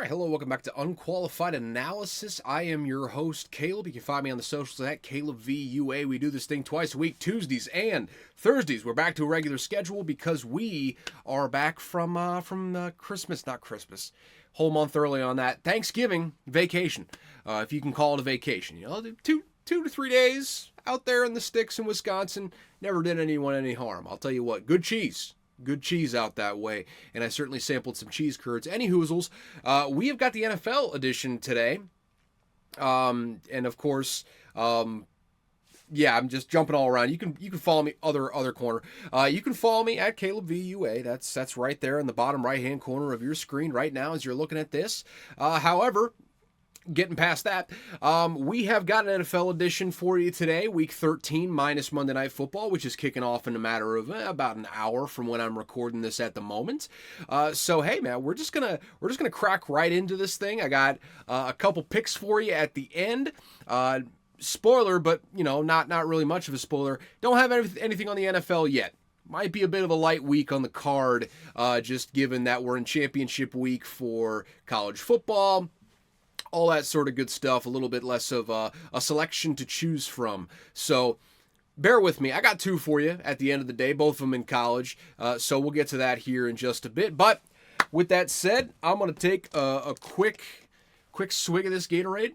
right, hello, welcome back to Unqualified Analysis. I am your host, Caleb. You can find me on the socials at CalebVUA. We do this thing twice a week, Tuesdays and Thursdays. We're back to a regular schedule because we are back from Christmas, not Christmas, whole month early on that, Thanksgiving vacation, if you can call it a vacation. You know, two to 3 days out there in the sticks in Wisconsin, never did anyone any harm. I'll tell you what, good cheese. Good cheese out that way, and I certainly sampled some cheese curds. Any hoozles, we have got the NFL edition today, and of course, I'm just jumping all around. You can follow me other corner. You can follow me at CalebVUA. That's right there in the bottom right hand corner of your screen right now as you're looking at this. However, getting past that, we have got an NFL edition for you today, Week 13 minus Monday Night Football, which is kicking off in a matter of about an hour from when I'm recording this at the moment. So hey, man, we're just gonna crack right into this thing. I got a couple picks for you at the end. Spoiler, but not really much of a spoiler. Don't have anything on the NFL yet. Might be a bit of a light week on the card, just given that we're in championship week for college football. All that sort of good stuff, a little bit less of a selection to choose from. So bear with me. I got two for you at the end of the day, both of them in college. So we'll get to that here in just a bit. But with that said, I'm going to take a quick swig of this Gatorade.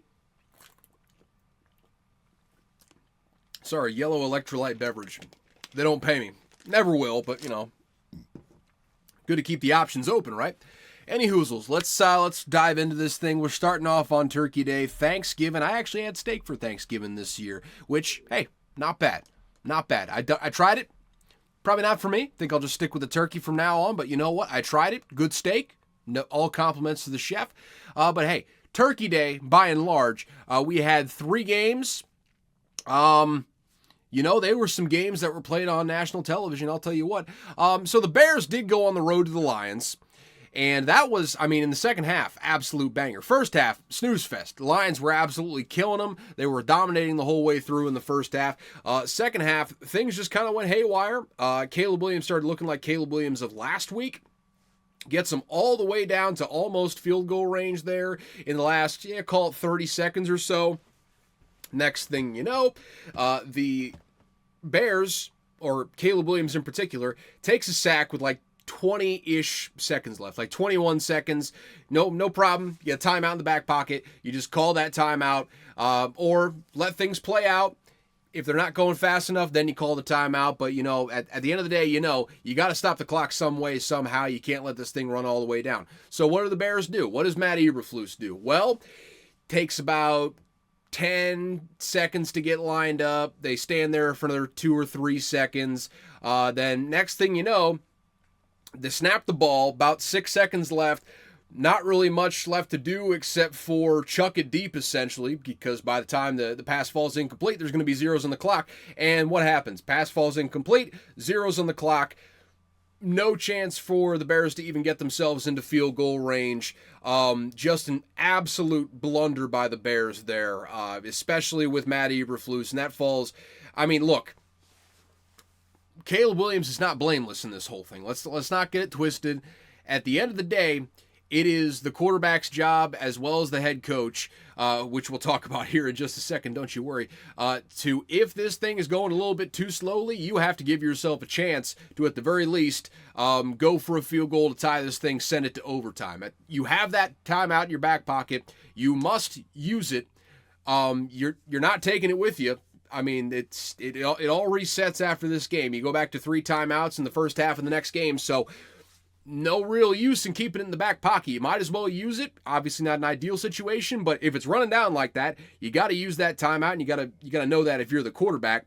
Sorry, yellow electrolyte beverage. They don't pay me. Never will, but, good to keep the options open, right? Any hoozles, let's dive into this thing. We're starting off on Turkey Day, Thanksgiving. I actually had steak for Thanksgiving this year, which, hey, not bad. Not bad. I tried it. Probably not for me. Think I'll just stick with the turkey from now on, but you know what? I tried it. Good steak. No, all compliments to the chef. But hey, Turkey Day, by and large, we had 3 games. There were some games that were played on national television, I'll tell you what. So the Bears did go on the road to the Lions. And that was, in the second half, absolute banger. First half, snooze fest. The Lions were absolutely killing them. They were dominating the whole way through in the first half. Second half, things just kind of went haywire. Caleb Williams started looking like Caleb Williams of last week. Gets them all the way down to almost field goal range there in the last, call it 30 seconds or so. Next thing you know, the Bears, or Caleb Williams in particular, takes a sack with like 20-ish seconds left, like 21 seconds. No problem. You get a timeout in the back pocket. You just call that timeout, or let things play out. If they're not going fast enough, then you call the timeout. But, at the end of the day, you got to stop the clock some way, somehow. You can't let this thing run all the way down. So what do the Bears do? What does Matt Eberflus do? Well, takes about 10 seconds to get lined up. They stand there for another 2 or 3 seconds. Then next thing you know, they snap the ball, about 6 seconds left. Not really much left to do except for chuck it deep, essentially, because by the time the pass falls incomplete, there's going to be zeros on the clock. And what happens? Pass falls incomplete, zeros on the clock. No chance for the Bears to even get themselves into field goal range. Just an absolute blunder by the Bears there, especially with Matt Eberflus. And that falls, look, Caleb Williams is not blameless in this whole thing. Let's not get it twisted. At the end of the day, it is the quarterback's job as well as the head coach, which we'll talk about here in just a second, don't you worry, if this thing is going a little bit too slowly, you have to give yourself a chance to, at the very least, go for a field goal to tie this thing, send it to overtime. You have that timeout in your back pocket. You must use it. You're not taking it with you. It all resets after this game. You go back to 3 timeouts in the first half of the next game, so no real use in keeping it in the back pocket. You might as well use it. Obviously not an ideal situation, but if it's running down like that, you got to use that timeout, and you got to know that if you're the quarterback.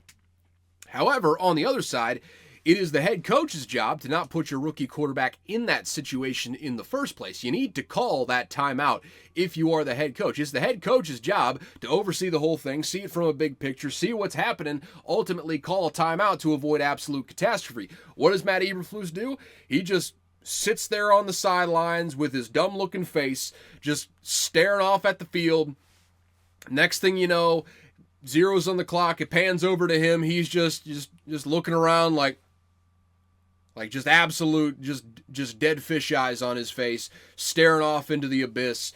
However, on the other side, it is the head coach's job to not put your rookie quarterback in that situation in the first place. You need to call that timeout if you are the head coach. It's the head coach's job to oversee the whole thing, see it from a big picture, see what's happening, ultimately call a timeout to avoid absolute catastrophe. What does Matt Eberflus do? He just sits there on the sidelines with his dumb-looking face, just staring off at the field. Next thing you know, zeros on the clock. It pans over to him. He's just looking around like, Like just absolute, just dead fish eyes on his face, staring off into the abyss.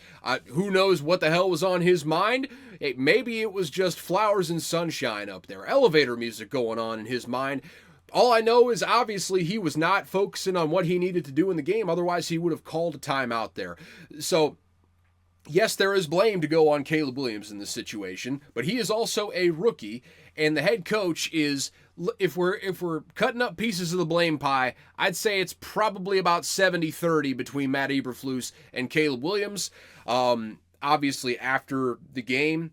Who knows what the hell was on his mind? Maybe it was just flowers and sunshine up there, elevator music going on in his mind. All I know is obviously he was not focusing on what he needed to do in the game. Otherwise, he would have called a timeout there. So, yes, there is blame to go on Caleb Williams in this situation, but he is also a rookie, and the head coach is, if we're cutting up pieces of the blame pie, I'd say it's probably about 70-30 between Matt Eberflus and Caleb Williams. Obviously, after the game,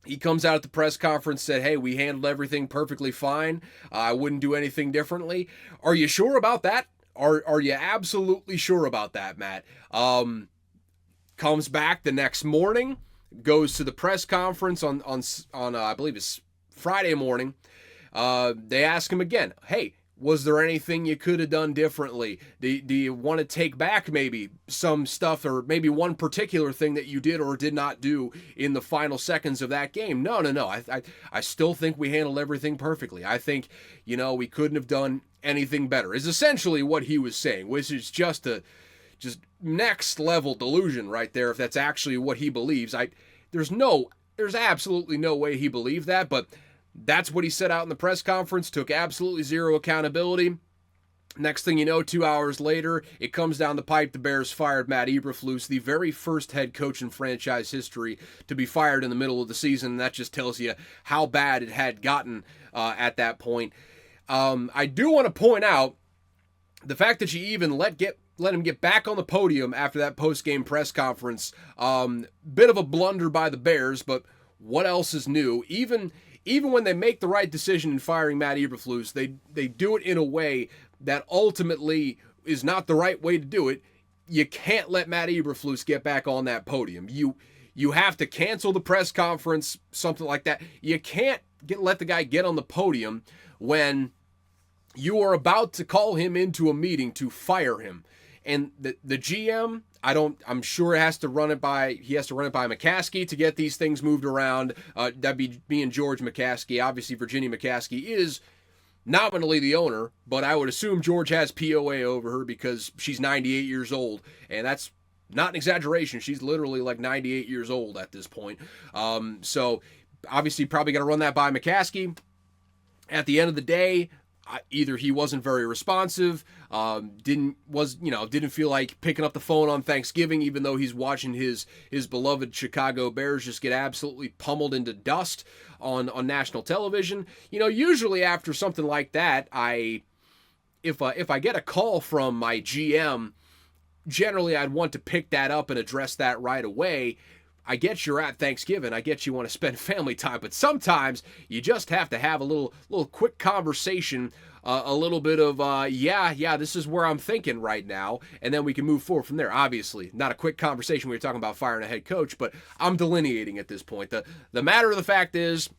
he comes out at the press conference, said, hey, we handled everything perfectly fine. I wouldn't do anything differently. Are you sure about that? Are you absolutely sure about that, Matt? Comes back the next morning, goes to the press conference on I believe it's Friday morning. They ask him again, hey, was there anything you could have done differently? Do you want to take back maybe some stuff or maybe one particular thing that you did or did not do in the final seconds of that game? No. I still think we handled everything perfectly. I think, we couldn't have done anything better, is essentially what he was saying, which is just next level delusion right there, if that's actually what he believes. There's absolutely no way he believed that, but that's what he said out in the press conference, took absolutely zero accountability. Next thing you know, 2 hours later, it comes down the pipe. The Bears fired Matt Eberflus, the very first head coach in franchise history to be fired in the middle of the season. And that just tells you how bad it had gotten at that point. I do want to point out the fact that you even let him get back on the podium after that post-game press conference. Bit of a blunder by the Bears, but what else is new? Even when they make the right decision in firing Matt Eberflus, they do it in a way that ultimately is not the right way to do it. You can't let Matt Eberflus get back on that podium. You have to cancel the press conference, something like that. You can't let the guy get on the podium when you are about to call him into a meeting to fire him. And the GM, I'm sure he has to run it by McCaskey to get these things moved around. That'd be being George McCaskey. Obviously, Virginia McCaskey is nominally the owner, but I would assume George has POA over her because she's 98 years old. And that's not an exaggeration. She's literally like 98 years old at this point. So obviously probably got to run that by McCaskey. At the end of the day, either he wasn't very responsive, didn't feel like picking up the phone on Thanksgiving, even though he's watching his beloved Chicago Bears just get absolutely pummeled into dust on national television. Usually after something like that, if I get a call from my GM, generally I'd want to pick that up and address that right away. I get you're at Thanksgiving. I get you want to spend family time, but sometimes you just have to have a little quick conversation, a little bit of, this is where I'm thinking right now, and then we can move forward from there. Obviously, not a quick conversation when you're talking about firing a head coach, but I'm delineating at this point. The matter of the fact is,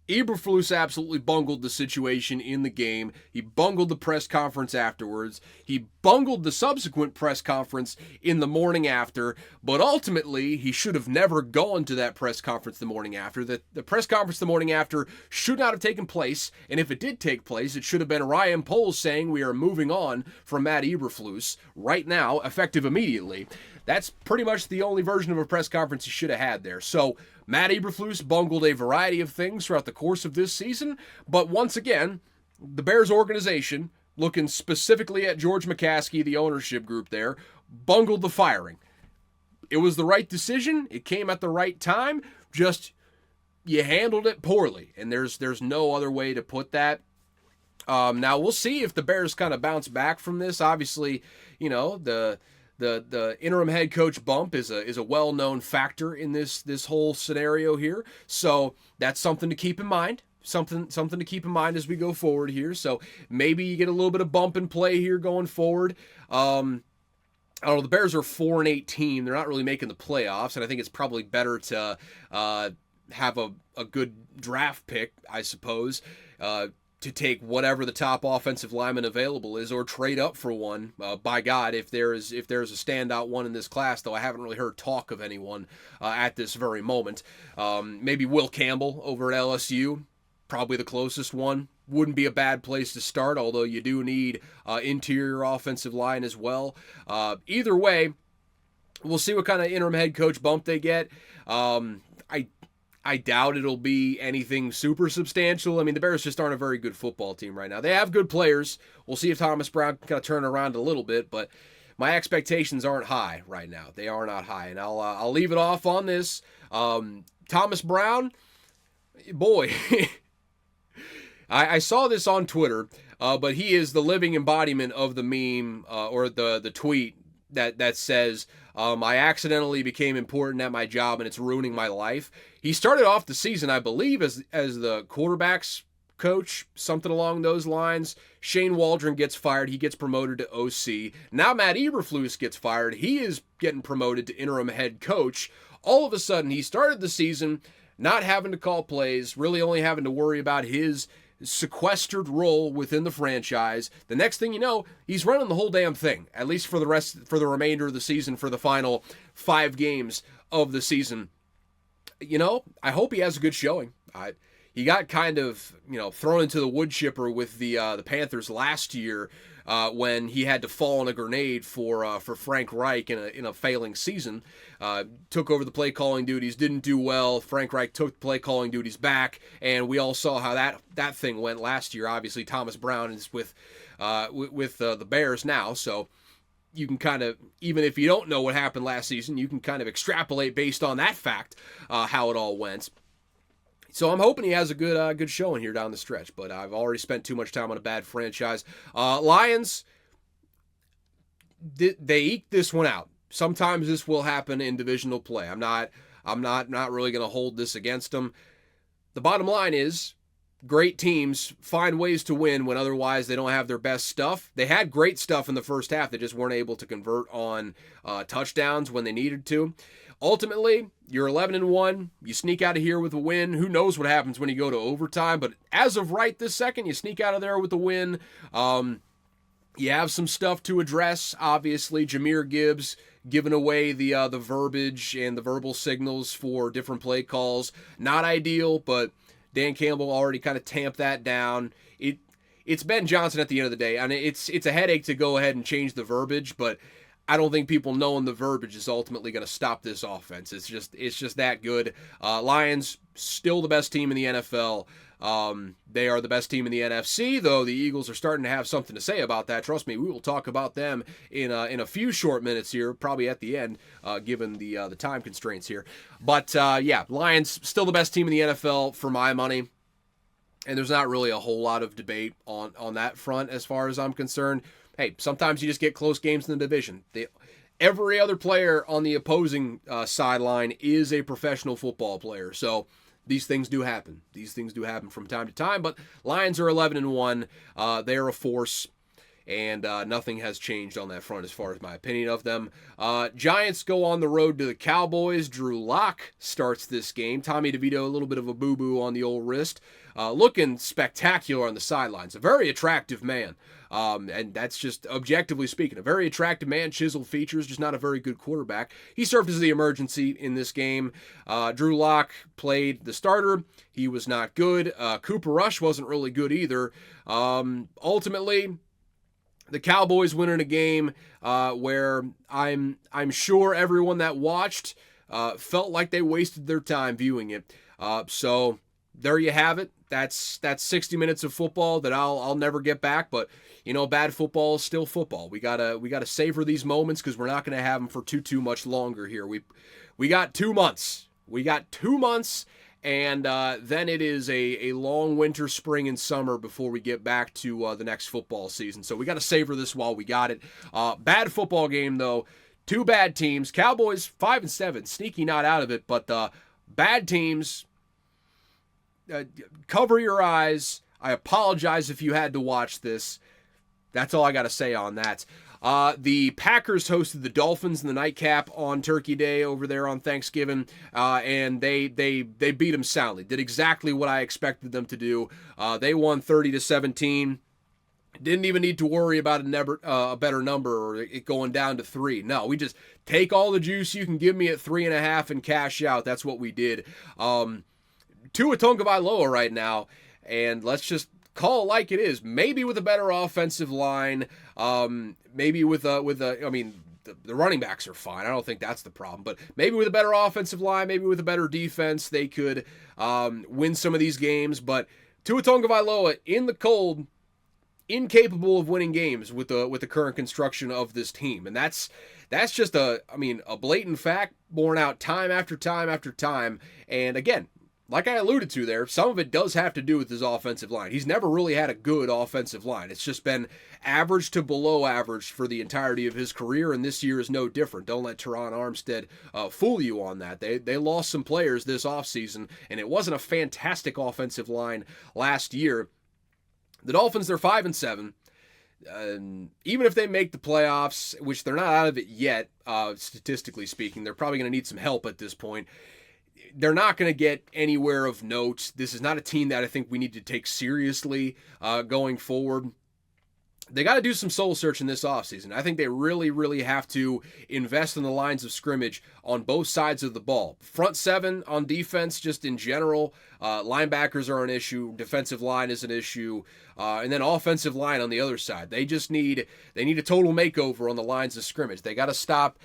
Eberflus absolutely bungled the situation in the game. He bungled the press conference afterwards. He bungled the subsequent press conference in the morning after, but ultimately he should have never gone to that press conference the morning after. The press conference the morning after should not have taken place, and if it did take place, it should have been Ryan Poles saying we are moving on from Matt Eberflus right now, effective immediately. That's pretty much the only version of a press conference he should have had there. So Matt Eberflus bungled a variety of things throughout the course of this season, but once again, the Bears organization, looking specifically at George McCaskey, the ownership group there, bungled the firing. It was the right decision. It came at the right time. Just, you handled it poorly, and there's no other way to put that. Now, we'll see if the Bears kind of bounce back from this. Obviously, the interim head coach bump is a well-known factor in this whole scenario here. So that's something to keep in mind. Something to keep in mind as we go forward here. So maybe you get a little bit of bump in play here going forward. I don't know. The Bears are 4-18. They're not really making the playoffs, and I think it's probably better to have a good draft pick, I suppose, to take whatever the top offensive lineman available is, or trade up for one. By God, if there's a standout one in this class, though I haven't really heard talk of anyone at this very moment. Maybe Will Campbell over at LSU. probably the closest one. Wouldn't be a bad place to start, although you do need interior offensive line as well. Either way, we'll see what kind of interim head coach bump they get. I doubt it'll be anything super substantial. I mean, the Bears just aren't a very good football team right now. They have good players. We'll see if Thomas Brown can kind of turn around a little bit, but my expectations aren't high right now. They are not high, and I'll leave it off on this. Thomas Brown, boy, I saw this on Twitter, but he is the living embodiment of the meme or the tweet that says, I accidentally became important at my job and it's ruining my life. He started off the season, I believe, as the quarterback's coach, something along those lines. Shane Waldron gets fired. He gets promoted to OC. Now Matt Eberflus gets fired. He is getting promoted to interim head coach. All of a sudden, he started the season not having to call plays, really only having to worry about his sequestered role within the franchise. The next thing you know, he's running the whole damn thing, at least for the remainder of the season, for the final 5 games of the season. You know, I hope he has a good showing. He got kind of, thrown into the wood chipper with the Panthers last year when he had to fall on a grenade for Frank Reich in a failing season. Took over the play calling duties, didn't do well. Frank Reich took the play calling duties back, and we all saw how that thing went last year. Obviously, Thomas Brown is with the Bears now, so you can kind of, even if you don't know what happened last season, you can kind of extrapolate based on that fact how it all went. So I'm hoping he has a good showing here down the stretch, but I've already spent too much time on a bad franchise. Lions, they eke this one out. Sometimes this will happen in divisional play. I'm not really going to hold this against them. The bottom line is, great teams find ways to win when otherwise they don't have their best stuff. They had great stuff in the first half. They just weren't able to convert on touchdowns when they needed to. Ultimately, you're 11-1. You sneak out of here with a win. Who knows what happens when you go to overtime? But as of right this second, you sneak out of there with a win. You have some stuff to address. Obviously, Jahmyr Gibbs giving away the verbiage and the verbal signals for different play calls. Not ideal, but Dan Campbell already kind of tamped that down. It's Ben Johnson at the end of the day. And it's a headache to go ahead and change the verbiage, but I don't think people knowing the verbiage is ultimately going to stop this offense. It's just that good. Lions, still the best team in the NFL. They are the best team in the NFC, though the Eagles are starting to have something to say about that. Trust me, we will talk about them in a few short minutes here, probably at the end, given the time constraints here. But Lions, still the best team in the NFL for my money. And there's not really a whole lot of debate on that front as far as I'm concerned. Hey, sometimes you just get close games in the division. Every other player on the opposing sideline is a professional football player. So these things do happen. These things do happen from time to time. But Lions are 11-1. They're a force, and nothing has changed on that front as far as my opinion of them. Giants go on the road to the Cowboys. Drew Lock starts this game. Tommy DeVito, a little bit of a boo-boo on the old wrist. Looking spectacular on the sidelines. A very attractive man. And that's just objectively speaking. A very attractive man, chiseled features, just not a very good quarterback. He served as the emergency in this game. Drew Lock played the starter. He was not good. Cooper Rush wasn't really good either. Ultimately, the Cowboys winning a game where I'm sure everyone that watched felt like they wasted their time viewing it. So there you have it. That's 60 minutes of football that I'll never get back. But bad football is still football. We gotta savor these moments because we're not gonna have them for too much longer here. We got 2 months. We got 2 months. And then it is a long winter, spring, and summer before we get back to the next football season. So we got to savor this while we got it. Bad football game, though. 2 bad teams. Cowboys, 5-7. Sneaky not out of it, but bad teams. Cover your eyes. I apologize if you had to watch this. That's all I got to say on that. The Packers hosted the Dolphins in the nightcap on Turkey Day over there on Thanksgiving, and they beat them soundly. Did exactly what I expected them to do. They won 30-17. Didn't even need to worry about a better number or it going down to 3. No, we just take all the juice you can give me at 3.5 and cash out. That's what we did. Tua Tagovailoa right now and let's just call it like it is. Maybe with a better offensive line, maybe with a. I mean, the running backs are fine. I don't think that's the problem. But maybe with a better offensive line, maybe with a better defense, they could win some of these games. But Tua Tagovailoa in the cold, incapable of winning games with the current construction of this team, and that's just a blatant fact borne out time after time after time. And again, like I alluded to there, some of it does have to do with his offensive line. He's never really had a good offensive line. It's just been average to below average for the entirety of his career, and this year is no different. Don't let Teron Armstead fool you on that. They lost some players this offseason, and it wasn't a fantastic offensive line last year. The Dolphins, they're 5-7. Even if they make the playoffs, which they're not out of it yet, statistically speaking, they're probably going to need some help at this point. They're not going to get anywhere of note. This is not a team that I think we need to take seriously going forward. They got to do some soul searching this offseason. I think they really, really have to invest in the lines of scrimmage on both sides of the ball. Front seven on defense, just in general. Linebackers are an issue. Defensive line is an issue. And then offensive line on the other side. They need a total makeover on the lines of scrimmage. They got to stop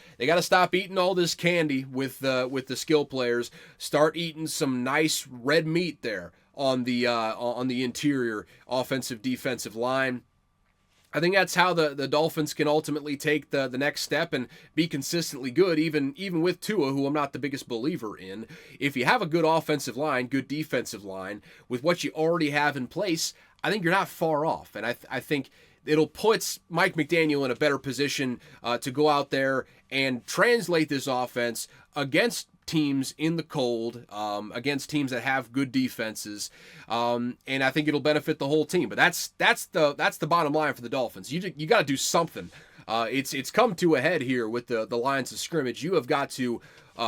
eating all this candy with the skill players. Start eating some nice red meat there on the interior offensive defensive line. I think that's how the Dolphins can ultimately take the next step and be consistently good, even with Tua, who I'm not the biggest believer in. If you have a good offensive line, good defensive line, with what you already have in place, I think you're not far off. And I think it'll put Mike McDaniel in a better position to go out there and translate this offense against teams in the cold, against teams that have good defenses, and I think it'll benefit the whole team. But that's the bottom line for the Dolphins. You got to do something. It's come to a head here with the lines of scrimmage. You have got to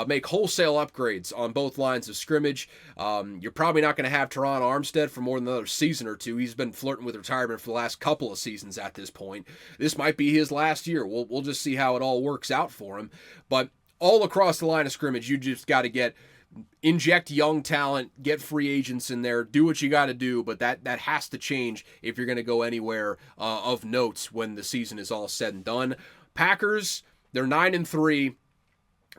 make wholesale upgrades on both lines of scrimmage. You're probably not going to have Teron Armstead for more than another season or two. He's been flirting with retirement for the last couple of seasons at this point. This might be his last year. We'll just see how it all works out for him. But all across the line of scrimmage, you just got to inject young talent, get free agents in there, do what you got to do, but that has to change if you're going to go anywhere of note when the season is all said and done. Packers, they're 9-3.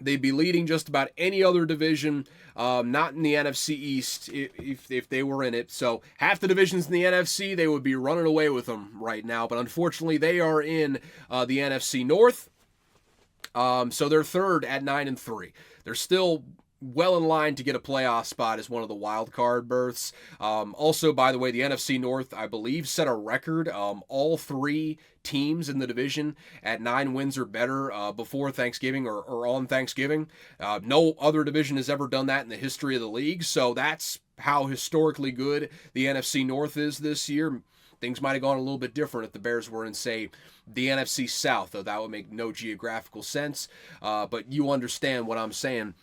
They'd be leading just about any other division, not in the NFC East if they were in it. So half the divisions in the NFC, they would be running away with them right now, but unfortunately they are in the NFC North. So they're third at 9-3. They're still well in line to get a playoff spot as one of the wild card berths. Also, by the way, the NFC North, I believe, set a record. All three teams in the division at 9 wins or better before Thanksgiving or on Thanksgiving. No other division has ever done that in the history of the league. So that's how historically good the NFC North is this year. Things might have gone a little bit different if the Bears were in, say, the NFC South, though that would make no geographical sense. But you understand what I'm saying.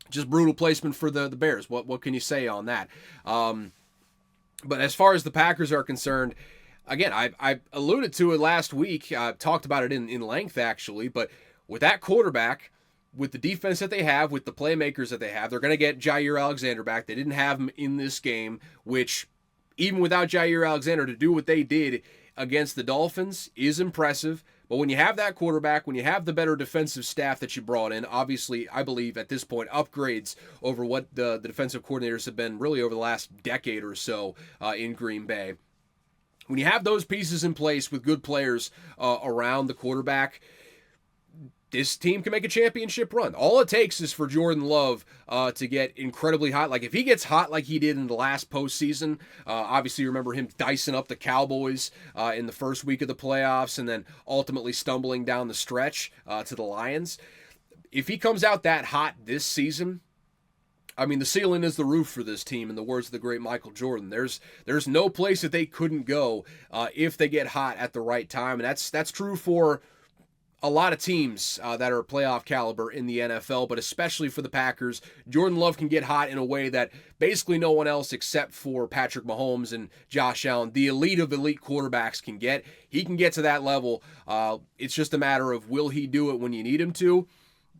Just brutal placement for the Bears. What can you say on that? But as far as the Packers are concerned, again, I alluded to it last week. I talked about it in length, actually. But with that quarterback, with the defense that they have, with the playmakers that they have, they're going to get Jair Alexander back. They didn't have him in this game, which, even without Jair Alexander, to do what they did against the Dolphins is impressive. But when you have that quarterback, when you have the better defensive staff that you brought in, obviously, I believe at this point, upgrades over what the defensive coordinators have been really over the last decade or so in Green Bay. When you have those pieces in place with good players around the quarterback, this team can make a championship run. All it takes is for Jordan Love to get incredibly hot. Like, if he gets hot like he did in the last postseason, obviously you remember him dicing up the Cowboys in the first week of the playoffs and then ultimately stumbling down the stretch to the Lions. If he comes out that hot this season, I mean, the ceiling is the roof for this team, in the words of the great Michael Jordan. There's no place that they couldn't go if they get hot at the right time, and that's true for a lot of teams that are playoff caliber in the NFL, but especially for the Packers. Jordan Love can get hot in a way that basically no one else except for Patrick Mahomes and Josh Allen, the elite of elite quarterbacks, can get. He can get to that level. It's just a matter of, will he do it when you need him to?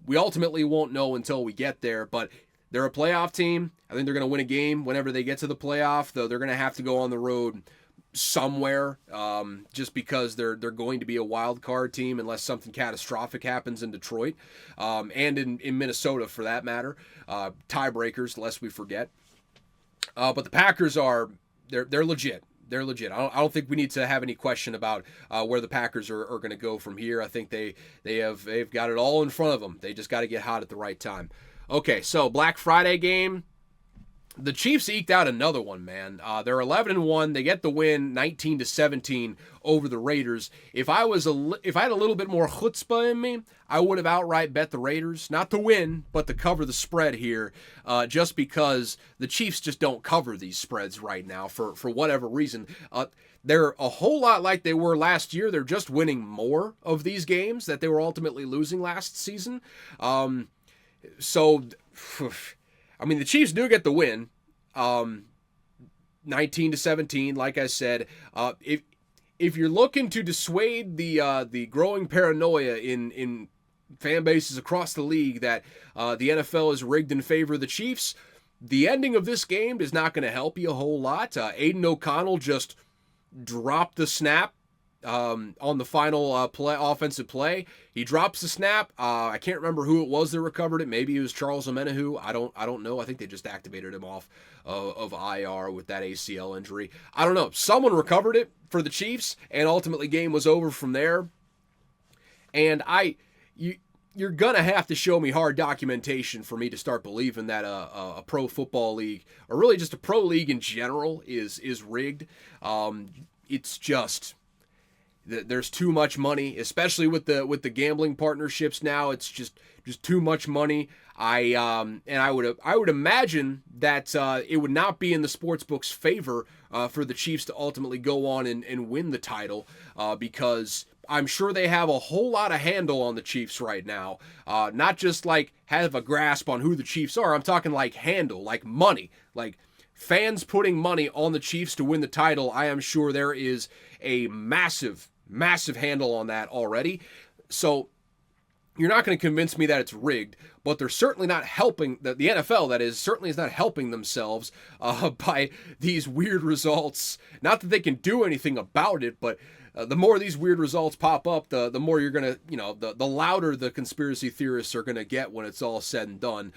We ultimately won't know until we get there, but They're a playoff team. I think they're going to win a game whenever they get to the playoff, though they're going to have to go on the road somewhere, just because they're going to be a wild card team unless something catastrophic happens in Detroit, and in Minnesota for that matter. Tiebreakers, lest we forget. But the Packers they're legit. They're legit. I don't think we need to have any question about where the Packers are going to go from here. I think they've got it all in front of them. They just got to get hot at the right time. Okay, so Black Friday game. The Chiefs eked out another one, man. They're 11-1. They get the win, 19-17 over the Raiders. If I had a little bit more chutzpah in me, I would have outright bet the Raiders, not to win, but to cover the spread here, just because the Chiefs just don't cover these spreads right now for whatever reason. They're a whole lot like they were last year. They're just winning more of these games that they were ultimately losing last season. I mean, the Chiefs do get the win, 19-17. Like I said, if you're looking to dissuade the growing paranoia in fan bases across the league that the NFL is rigged in favor of the Chiefs, the ending of this game is not going to help you a whole lot. Aiden O'Connell just dropped the snap on the final offensive play. He drops the snap. I can't remember who it was that recovered it. Maybe it was Charles Omenihu. I don't know. I think they just activated him off of IR with that ACL injury. I don't know. Someone recovered it for the Chiefs, and ultimately game was over from there. And you're gonna have to show me hard documentation for me to start believing that a pro football league, or really just a pro league in general, is rigged. It's just, there's too much money, especially with the gambling partnerships now. It's just too much money. I would imagine that it would not be in the sportsbook's favor for the Chiefs to ultimately go on and win the title, because I'm sure they have a whole lot of handle on the Chiefs right now. Not just like have a grasp on who the Chiefs are. I'm talking like handle, like money, like fans putting money on the Chiefs to win the title. I am sure there is a massive handle on that already. So you're not going to convince me that it's rigged, but they're certainly not helping, the NFL, that is, certainly is not helping themselves by these weird results. Not that they can do anything about it, but the more these weird results pop up, the more you're going to, the louder the conspiracy theorists are going to get when it's all said and done.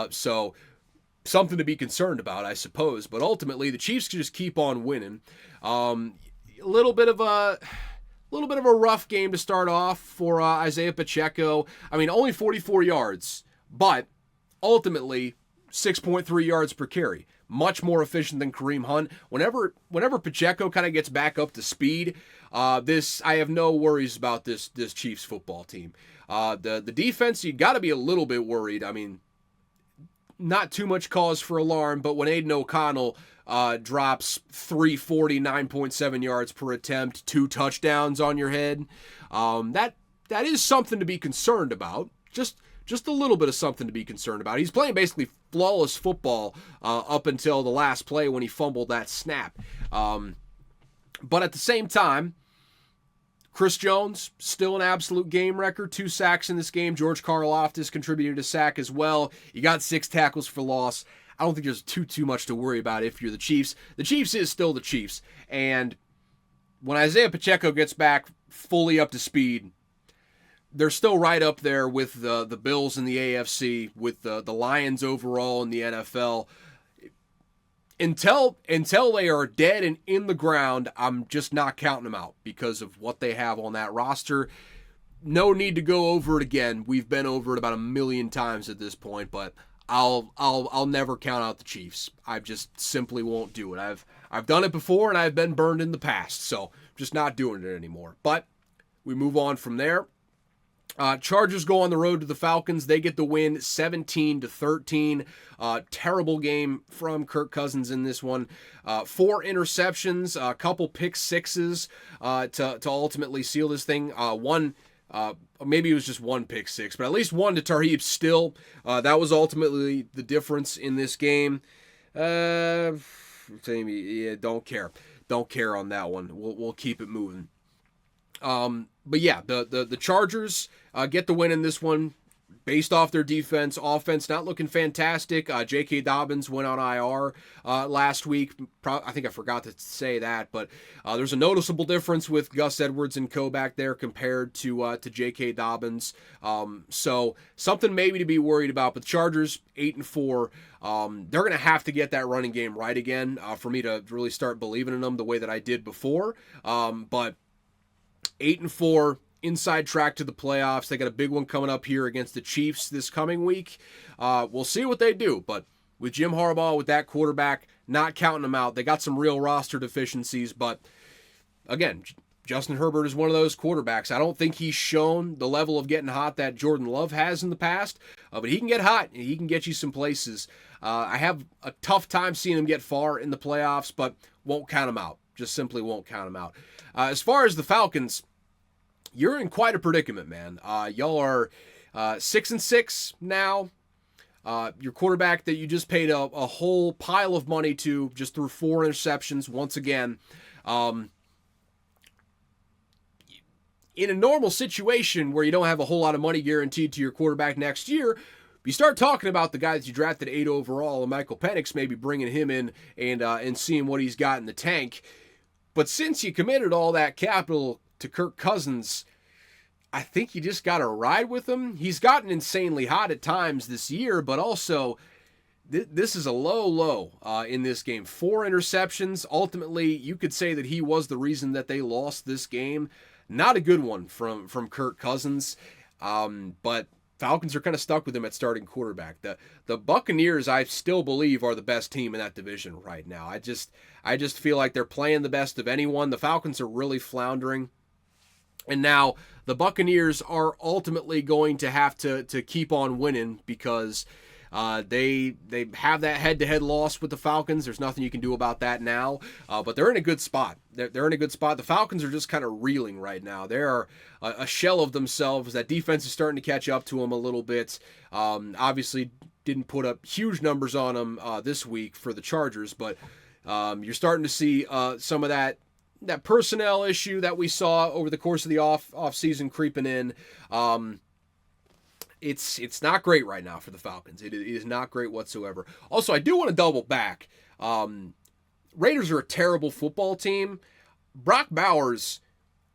So something to be concerned about, I suppose. But ultimately, the Chiefs just keep on winning. A little bit of a rough game to start off for Isaiah Pacheco. I mean, only 44 yards, but ultimately 6.3 yards per carry. Much more efficient than Kareem Hunt. Whenever Pacheco kind of gets back up to speed, I have no worries about this Chiefs football team. The defense, you got to be a little bit worried. I mean, not too much cause for alarm, but when Aiden O'Connell drops 340, 9.7 yards per attempt, 2 touchdowns on your head, that is something to be concerned about. Just a little bit of something to be concerned about. He's playing basically flawless football up until the last play when he fumbled that snap. But at the same time, Chris Jones, still an absolute game record, 2 sacks in this game. George Karlaftis contributed a sack as well. You got 6 tackles for loss. I don't think there's too much to worry about if you're the Chiefs. The Chiefs is still the Chiefs. And when Isaiah Pacheco gets back fully up to speed, they're still right up there with the Bills in the AFC, with the Lions overall in the NFL. Until they are dead and in the ground, I'm just not counting them out because of what they have on that roster. No need to go over it again. We've been over it about 1 million times at this point, but I'll never count out the Chiefs. I just simply won't do it. I've done it before and I've been burned in the past, so I'm just not doing it anymore. But we move on from there. Chargers go on the road to the Falcons. They get the win 17-13. Terrible game from Kirk Cousins in this one. 4 interceptions, a couple pick sixes to ultimately seal this thing. Maybe it was just 1 pick six, but at least 1 to Tarheeb Still. That was ultimately the difference in this game. Yeah, don't care on that one. We'll keep it moving. But yeah, the Chargers get the win in this one. based off their defense. Offense not looking fantastic. J.K. Dobbins went on IR last week. I think I forgot to say that, but there's a noticeable difference with Gus Edwards and co back there compared to J.K. Dobbins. So something maybe to be worried about. But the Chargers 8-4. They're going to have to get that running game right again for me to really start believing in them the way that I did before. But 8-4. Inside track to the playoffs. They got a big one coming up here against the Chiefs this coming week. We'll see what they do, but with Jim Harbaugh, with that quarterback, not counting them out, they got some real roster deficiencies, but again, Justin Herbert is one of those quarterbacks. I don't think he's shown the level of getting hot that Jordan Love has in the past, but he can get hot, and he can get you some places. I have a tough time seeing him get far in the playoffs, but won't count him out. Just simply won't count him out. As far as the Falcons, you're in quite a predicament, man. Y'all are 6-6 now. Your quarterback that you just paid a whole pile of money to just threw 4 interceptions once again. In a normal situation where you don't have a whole lot of money guaranteed to your quarterback next year, you start talking about the guy that you drafted 8 overall, and Michael Penix, maybe bringing him in and seeing what he's got in the tank. But since you committed all that capital to Kirk Cousins, I think you just got to ride with him. He's gotten insanely hot at times this year, but also this is a low in this game. 4 interceptions. Ultimately, you could say that he was the reason that they lost this game. Not a good one from Kirk Cousins, but Falcons are kind of stuck with him at starting quarterback. The Buccaneers, I still believe, are the best team in that division right now. I just feel like they're playing the best of anyone. The Falcons are really floundering. And now the Buccaneers are ultimately going to have to keep on winning because they have that head-to-head loss with the Falcons. There's nothing you can do about that now. But they're in a good spot. They're in a good spot. The Falcons are just kind of reeling right now. They are a shell of themselves. That defense is starting to catch up to them a little bit. Obviously didn't put up huge numbers on them this week for the Chargers, but you're starting to see some of that personnel issue that we saw over the course of the off season creeping in. It's not great right now for the Falcons. It is not great whatsoever. Also, I do want to double back. Raiders are a terrible football team. Brock Bowers,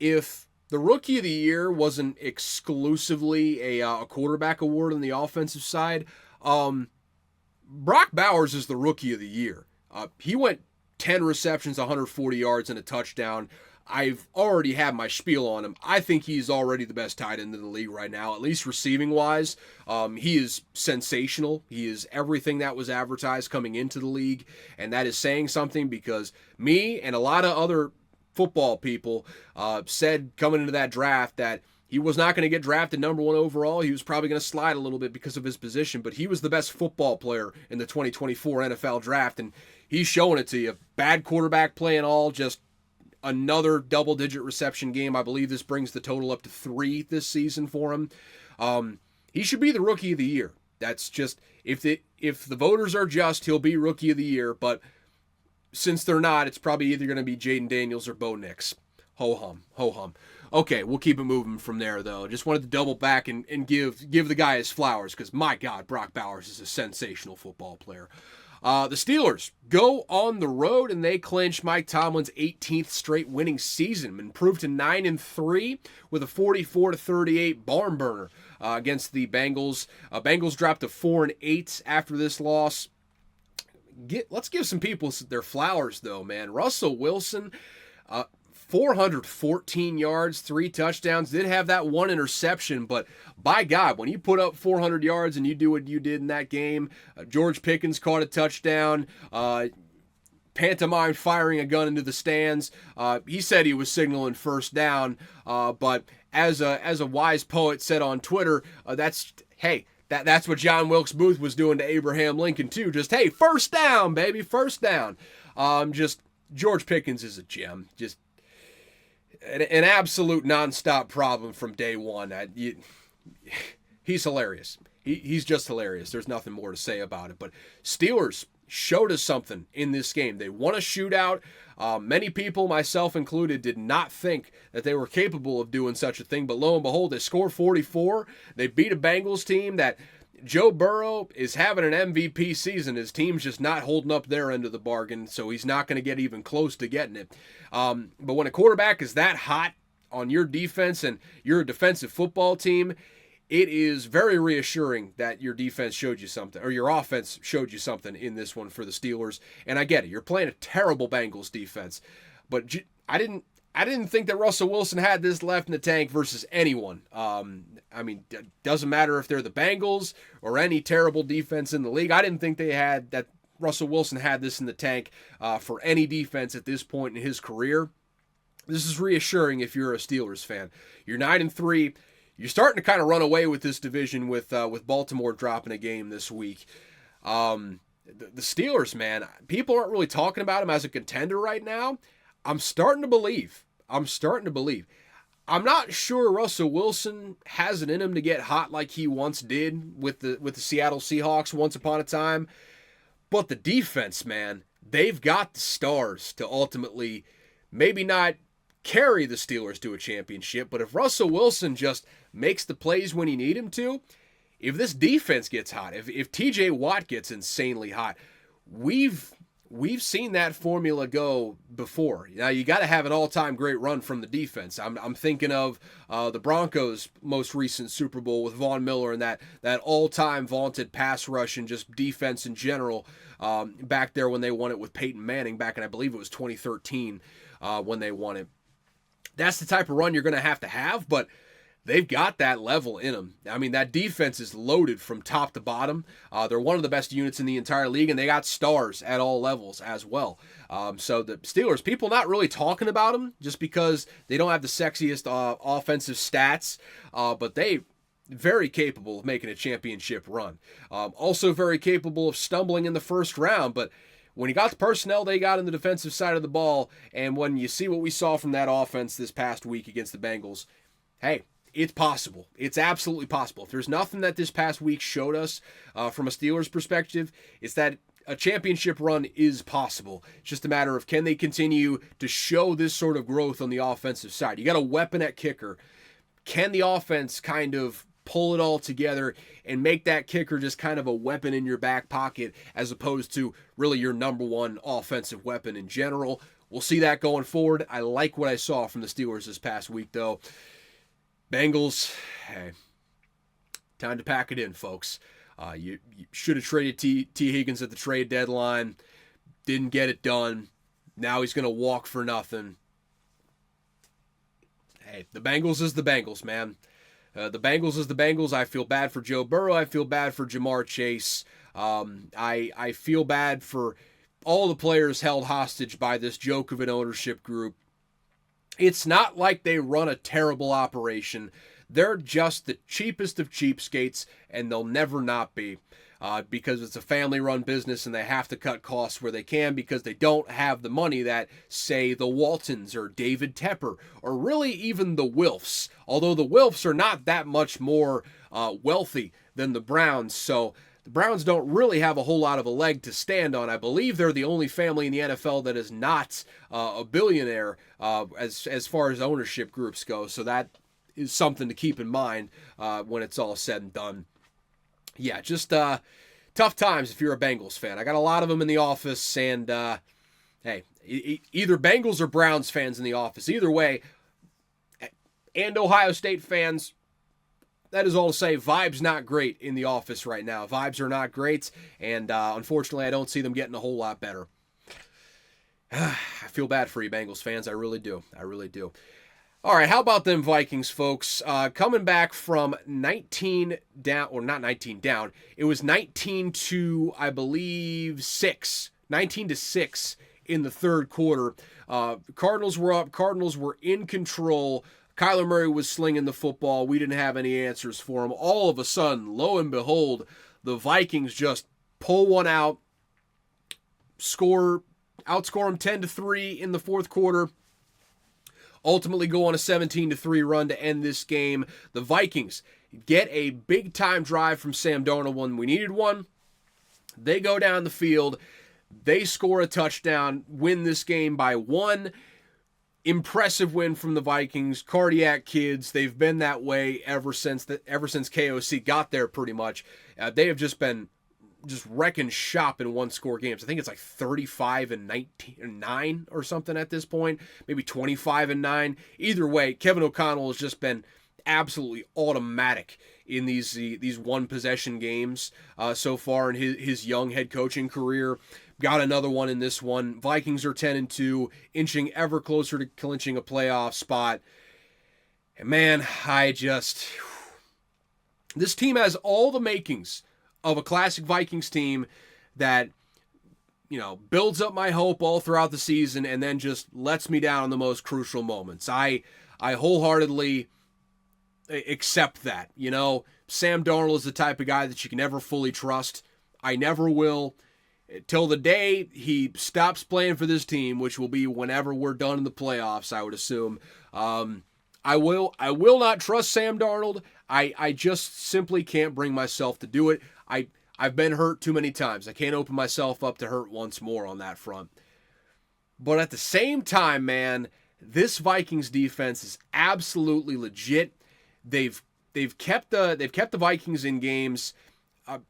if the Rookie of the Year wasn't exclusively a quarterback award on the offensive side, Brock Bowers is the Rookie of the Year. He went 10 receptions, 140 yards, and a touchdown. I've already had my spiel on him. I think he's already the best tight end in the league right now, at least receiving-wise. He is sensational. He is everything that was advertised coming into the league, and that is saying something because me and a lot of other football people said coming into that draft that he was not going to get drafted number 1 overall. He was probably going to slide a little bit because of his position, but he was the best football player in the 2024 NFL draft, and he's showing it to you. Bad quarterback play and all, just another double-digit reception game. I believe this brings the total up to 3 this season for him. He should be the Rookie of the Year. That's just, if the voters are just, he'll be Rookie of the Year, but since they're not, it's probably either going to be Jaden Daniels or Bo Nix. Ho-hum, ho-hum. Okay, we'll keep it moving from there, though. Just wanted to double back and give the guy his flowers, because, my God, Brock Bowers is a sensational football player. The Steelers go on the road, and they clinch Mike Tomlin's 18th straight winning season, improved to 9-3 with a 44-38 barn burner against the Bengals. Bengals dropped to 4-8 after this loss. Let's give some people their flowers, though, man. Russell Wilson, 414 yards, 3 touchdowns, did have that 1 interception, but by God, when you put up 400 yards and you do what you did in that game, George Pickens caught a touchdown, pantomime firing a gun into the stands. He said he was signaling first down, but as a wise poet said on Twitter, that's what John Wilkes Booth was doing to Abraham Lincoln too. Just, hey, first down, baby, first down. Just George Pickens is a gem. Just an absolute nonstop problem from day one. He's hilarious. He's just hilarious. There's nothing more to say about it. But Steelers showed us something in this game. They won a shootout. Many people, myself included, did not think that they were capable of doing such a thing. But lo and behold, they scored 44. They beat a Bengals team that Joe Burrow is having an MVP season. His team's just not holding up their end of the bargain, so he's not going to get even close to getting it. But when a quarterback is that hot on your defense and you're a defensive football team, it is very reassuring that your defense showed you something, or your offense showed you something in this one for the Steelers. And I get it. You're playing a terrible Bengals defense. But I didn't think that Russell Wilson had this left in the tank versus anyone. It doesn't matter if they're the Bengals or any terrible defense in the league. I didn't think that Russell Wilson had this in the tank for any defense at this point in his career. This is reassuring if you're a Steelers fan. You're 9-3. You're starting to kind of run away with this division with Baltimore dropping a game this week. The Steelers, man, people aren't really talking about them as a contender right now. I'm starting to believe. I'm not sure Russell Wilson has it in him to get hot like he once did with the Seattle Seahawks once upon a time. But the defense, man, they've got the stars to ultimately maybe not carry the Steelers to a championship, but if Russell Wilson just makes the plays when he need him to, if this defense gets hot, if TJ Watt gets insanely hot, we've seen that formula go before. Now, you got to have an all-time great run from the defense. I'm thinking of the Broncos' most recent Super Bowl with Von Miller and that all-time vaunted pass rush and just defense in general back there when they won it with Peyton Manning back in, I believe it was 2013 when they won it. That's the type of run you're going to have, but they've got that level in them. I mean, that defense is loaded from top to bottom. They're one of the best units in the entire league, and they got stars at all levels as well. So the Steelers, people not really talking about them just because they don't have the sexiest offensive stats, but they very capable of making a championship run. Also very capable of stumbling in the first round, but when you got the personnel they got in the defensive side of the ball, and when you see what we saw from that offense this past week against the Bengals, hey, it's possible. It's absolutely possible. If there's nothing that this past week showed us from a Steelers perspective, it's that a championship run is possible. It's just a matter of can they continue to show this sort of growth on the offensive side. You got a weapon at kicker. Can the offense kind of pull it all together and make that kicker just kind of a weapon in your back pocket as opposed to really your number one offensive weapon in general? We'll see that going forward. I like what I saw from the Steelers this past week, though. Bengals, hey, time to pack it in, folks. You should have traded T. Higgins at the trade deadline. Didn't get it done. Now he's going to walk for nothing. Hey, the Bengals is the Bengals, man. The Bengals is the Bengals. I feel bad for Joe Burrow. I feel bad for Jamar Chase. I feel bad for all the players held hostage by this joke of an ownership group. It's not like they run a terrible operation. They're just the cheapest of cheapskates, and they'll never not be. Because it's a family-run business and they have to cut costs where they can because they don't have the money that, say, the Waltons or David Tepper or really even the Wilfs. Although the Wilfs are not that much more wealthy than the Browns, so the Browns don't really have a whole lot of a leg to stand on. I believe they're the only family in the NFL that is not a billionaire as far as ownership groups go, so that is something to keep in mind when it's all said and done. Yeah, just tough times if you're a Bengals fan. I got a lot of them in the office, and hey, either Bengals or Browns fans in the office. Either way, and Ohio State fans, that is all to say, vibes not great in the office right now. Vibes are not great, and unfortunately, I don't see them getting a whole lot better. I feel bad for you, Bengals fans. I really do. I really do. All right, how about them Vikings, folks? Coming back from 19 down, or not 19 down, it was 19 to, I believe, 6. 19 to 6 in the third quarter. Cardinals were up. Cardinals were in control. Kyler Murray was slinging the football. We didn't have any answers for him. All of a sudden, lo and behold, the Vikings just pull one out, outscore them 10-3 in the fourth quarter. ultimately go on a 17-3 run to end this game. The Vikings get a big-time drive from Sam Darnold when we needed one. They go down the field. They score a touchdown, win this game by 1. Impressive win from the Vikings. Cardiac kids. They've been that way ever since KOC got there pretty much. They have just been wrecking shop in one-score games. I think it's like 35-9 or something at this point. Maybe 25-9. Either way, Kevin O'Connell has just been absolutely automatic in these one-possession games so far in his young head coaching career. Got another one in this one. Vikings are 10-2, inching ever closer to clinching a playoff spot. And man, this team has all the makings of a classic Vikings team that, builds up my hope all throughout the season and then just lets me down in the most crucial moments. I wholeheartedly accept that. Sam Darnold is the type of guy that you can never fully trust. I never will. Till the day he stops playing for this team, which will be whenever we're done in the playoffs, I would assume. I will not trust Sam Darnold. I just simply can't bring myself to do it. I've been hurt too many times. I can't open myself up to hurt once more on that front. But at the same time, man, this Vikings defense is absolutely legit. They've kept the Vikings in games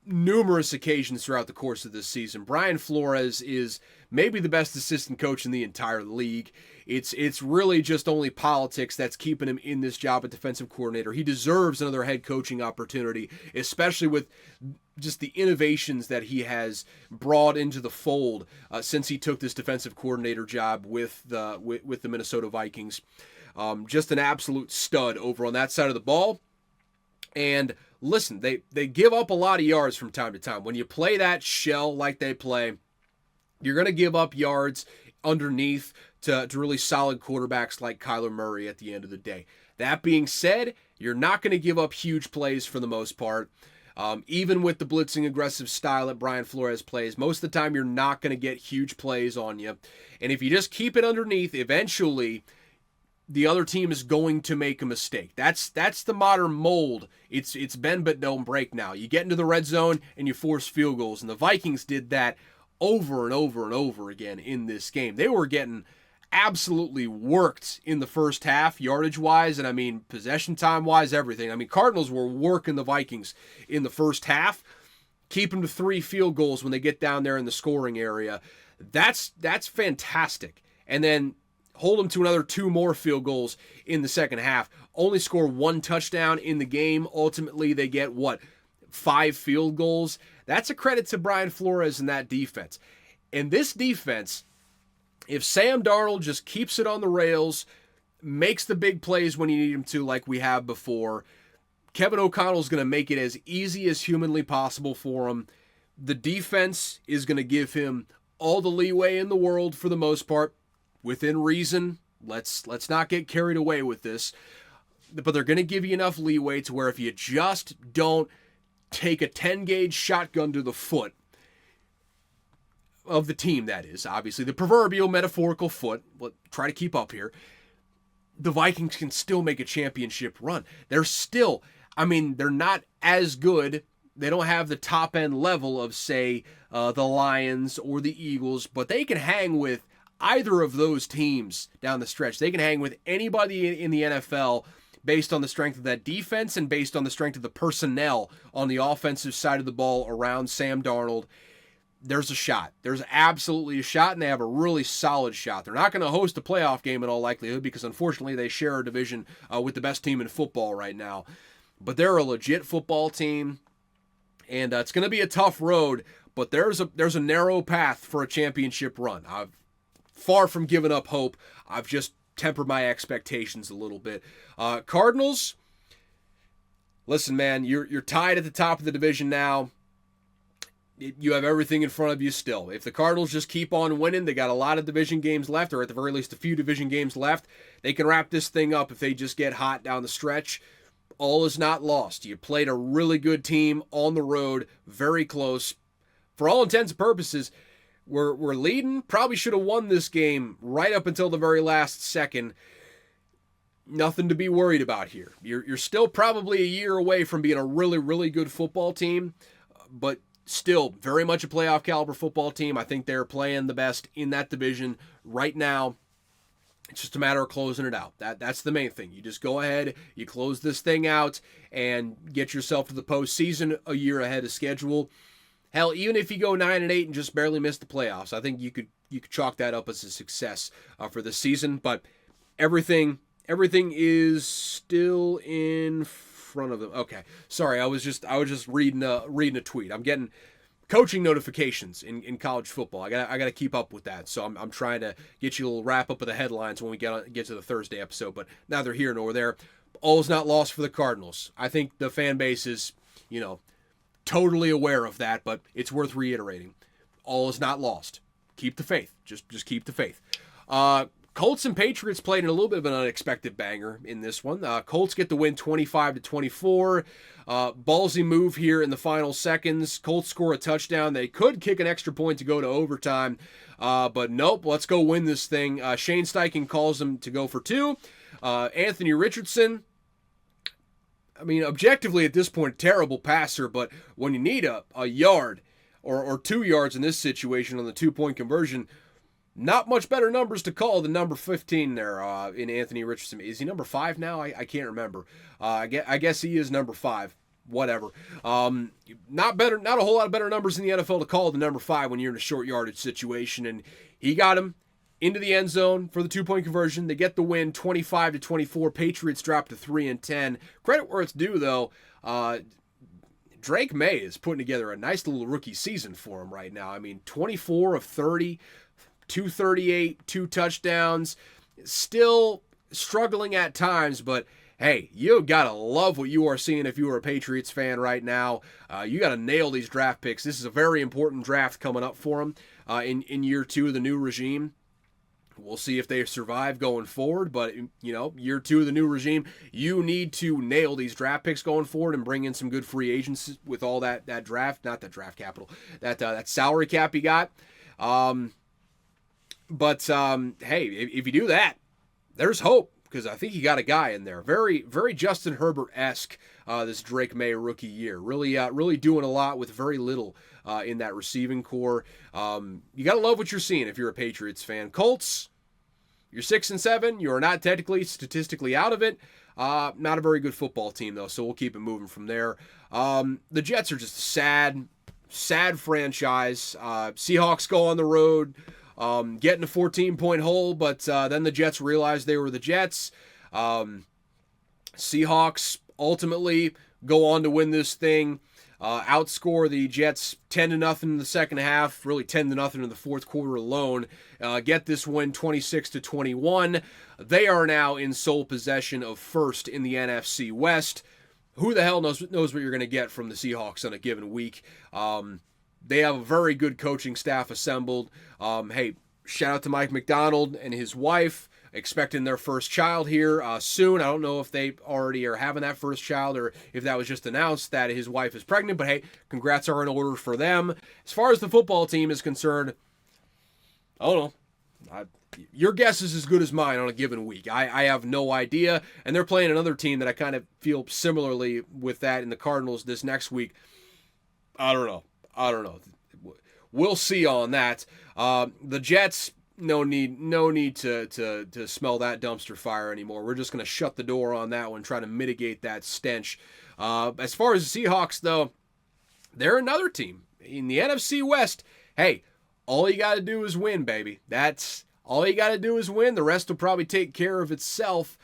numerous occasions throughout the course of this season. Brian Flores is maybe the best assistant coach in the entire league. It's really just only politics that's keeping him in this job at defensive coordinator. He deserves another head coaching opportunity, especially with just the innovations that he has brought into the fold since he took this defensive coordinator job with the Minnesota Vikings. Just an absolute stud over on that side of the ball. And listen, they give up a lot of yards from time to time. When you play that shell like they play, you're going to give up yards underneath to really solid quarterbacks like Kyler Murray at the end of the day. That being said, you're not going to give up huge plays for the most part. Even with the blitzing aggressive style that Brian Flores plays, most of the time you're not going to get huge plays on you. And if you just keep it underneath, eventually the other team is going to make a mistake. That's the modern mold. It's bend but don't break now. You get into the red zone and you force field goals, and the Vikings did that over and over and over again in this game. They were getting absolutely worked in the first half, yardage-wise, and I mean possession time-wise, everything. I mean, Cardinals were working the Vikings in the first half, keep them to 3 field goals when they get down there in the scoring area. That's fantastic. And then hold them to another 2 more field goals in the second half. Only score 1 touchdown in the game. Ultimately, they get, 5 field goals? That's a credit to Brian Flores and that defense. And this defense, if Sam Darnold just keeps it on the rails, makes the big plays when you need him to like we have before, Kevin O'Connell's going to make it as easy as humanly possible for him. The defense is going to give him all the leeway in the world for the most part, within reason. Let's not get carried away with this. But they're going to give you enough leeway to where if you just don't take a 10-gauge shotgun to the foot of the team, that is, obviously, the proverbial metaphorical foot, try to keep up here, the Vikings can still make a championship run. They're still, they're not as good. They don't have the top-end level of, say, the Lions or the Eagles, but they can hang with either of those teams down the stretch. They can hang with anybody in the NFL based on the strength of that defense and based on the strength of the personnel on the offensive side of the ball around Sam Darnold. There's a shot. There's absolutely a shot, and they have a really solid shot. They're not going to host a playoff game in all likelihood because, unfortunately, they share a division with the best team in football right now. But they're a legit football team, and it's going to be a tough road, but there's a narrow path for a championship run. I've far from giving up hope. I've just tempered my expectations a little bit. Cardinals, listen, man, you're tied at the top of the division now. You have everything in front of you still. If the Cardinals just keep on winning, they got a lot of division games left, or at the very least a few division games left. They can wrap this thing up if they just get hot down the stretch. All is not lost. You played a really good team on the road, very close. For all intents and purposes, we're leading. Probably should have won this game right up until the very last second. nothing to be worried about here. You're still probably a year away from being a really, really good football team, but still very much a playoff caliber football team. I think they're playing the best in that division right now. It's just a matter of closing it out. That's the main thing. You just go ahead, you close this thing out, and get yourself to the postseason a year ahead of schedule. Hell, even if you go 9-8 and just barely miss the playoffs, I think you could chalk that up as a success for the season. But everything is still in front of them. Okay, sorry, I was just reading a tweet. I'm getting coaching notifications in college football. I got to keep up with that. So I'm trying to get you a little wrap up of the headlines when we get to the Thursday episode. But neither here nor there. All is not lost for the Cardinals. I think the fan base is, totally aware of that, but it's worth reiterating. All is not lost. Keep the faith. Just keep the faith. Colts and Patriots played in a little bit of an unexpected banger in this one. Colts get the win 25-24. Ballsy move here in the final seconds. Colts score a touchdown. They could kick an extra point to go to overtime, but nope, let's go win this thing. Shane Steichen calls them to go for two. Anthony Richardson, I mean, objectively at this point, terrible passer, but when you need a yard or 2 yards in this situation on the 2-point conversion, not much better numbers to call than number 15 there in Anthony Richardson. Is he number 5 now? I can't remember. I guess he is number 5. Whatever. Not a whole lot of better numbers in the NFL to call than number 5 when you're in a short yardage situation. And he got him into the end zone for the 2-point conversion. They get the win 25-24. Patriots drop to 3-10. Credit where it's due, though. Drake May is putting together a nice little rookie season for him right now. I mean, 24 of 30. 238, 2 touchdowns, still struggling at times, but hey, you gotta love what you are seeing if you are a Patriots fan right now. You gotta nail these draft picks. This is a very important draft coming up for them in year 2 of the new regime. We'll see if they survive going forward, but year 2 of the new regime, you need to nail these draft picks going forward and bring in some good free agents with all that draft, not that draft capital, that salary cap you got. But hey, if you do that, there's hope, because I think you got a guy in there. Very, very Justin Herbert-esque, this Drake May rookie year. Really doing a lot with very little in that receiving core. You got to love what you're seeing if you're a Patriots fan. Colts, you're 6-7. You are not technically, statistically out of it. Not a very good football team, though, so we'll keep it moving from there. The Jets are just a sad franchise. Seahawks go on the road. Getting a 14-point hole, but then the Jets realized they were the Jets. Seahawks ultimately go on to win this thing, outscore the Jets 10-0 in the second half, really 10-0 in the fourth quarter alone. Get this win 26-21. They are now in sole possession of first in the NFC West. Who the hell knows what you're going to get from the Seahawks on a given week? They have a very good coaching staff assembled. Hey, shout out to Mike McDonald and his wife, expecting their first child here soon. I don't know if they already are having that first child or if that was just announced that his wife is pregnant, but hey, congrats are in order for them. As far as the football team is concerned, I don't know. Your guess is as good as mine on a given week. I have no idea, and they're playing another team that I kind of feel similarly with that in the Cardinals this next week. I don't know. We'll see on that. The Jets, no need to smell that dumpster fire anymore. We're just going to shut the door on that one, try to mitigate that stench. As far as the Seahawks, though, they're another team in the NFC West. Hey, all you got to do is win, baby. That's all you got to do is win. The rest will probably take care of itself.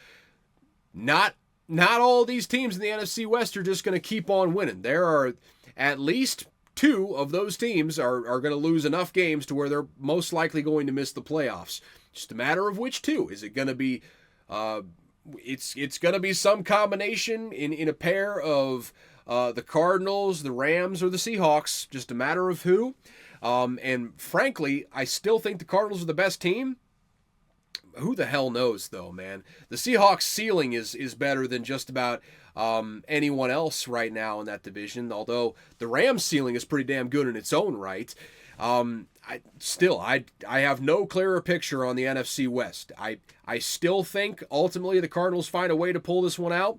Not all these teams in the NFC West are just going to keep on winning. There are at least 2 of those teams are going to lose enough games to where they're most likely going to miss the playoffs. Just a matter of which 2. Is it going to be it's going to be some combination in a pair of the Cardinals, the Rams, or the Seahawks. Just a matter of who. And frankly, I still think the Cardinals are the best team. Who the hell knows, though, man? The Seahawks' ceiling is better than just about anyone else right now in that division, although the Rams' ceiling is pretty damn good in its own right. I have no clearer picture on the NFC West. I still think ultimately the Cardinals find a way to pull this one out.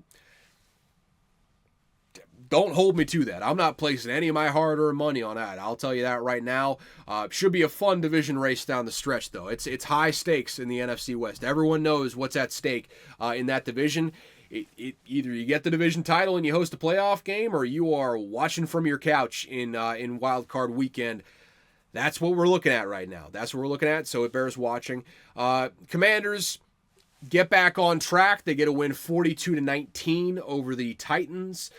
Don't hold me to that. I'm not placing any of my hard-earned money on that. I'll tell you that right now. Should be a fun division race down the stretch, though. It's high stakes in the NFC West. Everyone knows what's at stake in that division. Either you get the division title and you host a playoff game, or you are watching from your couch in Wild Card Weekend. That's what we're looking at right now. That's what we're looking at, so it bears watching. Commanders get back on track. They get a win 42-19 over the Titans.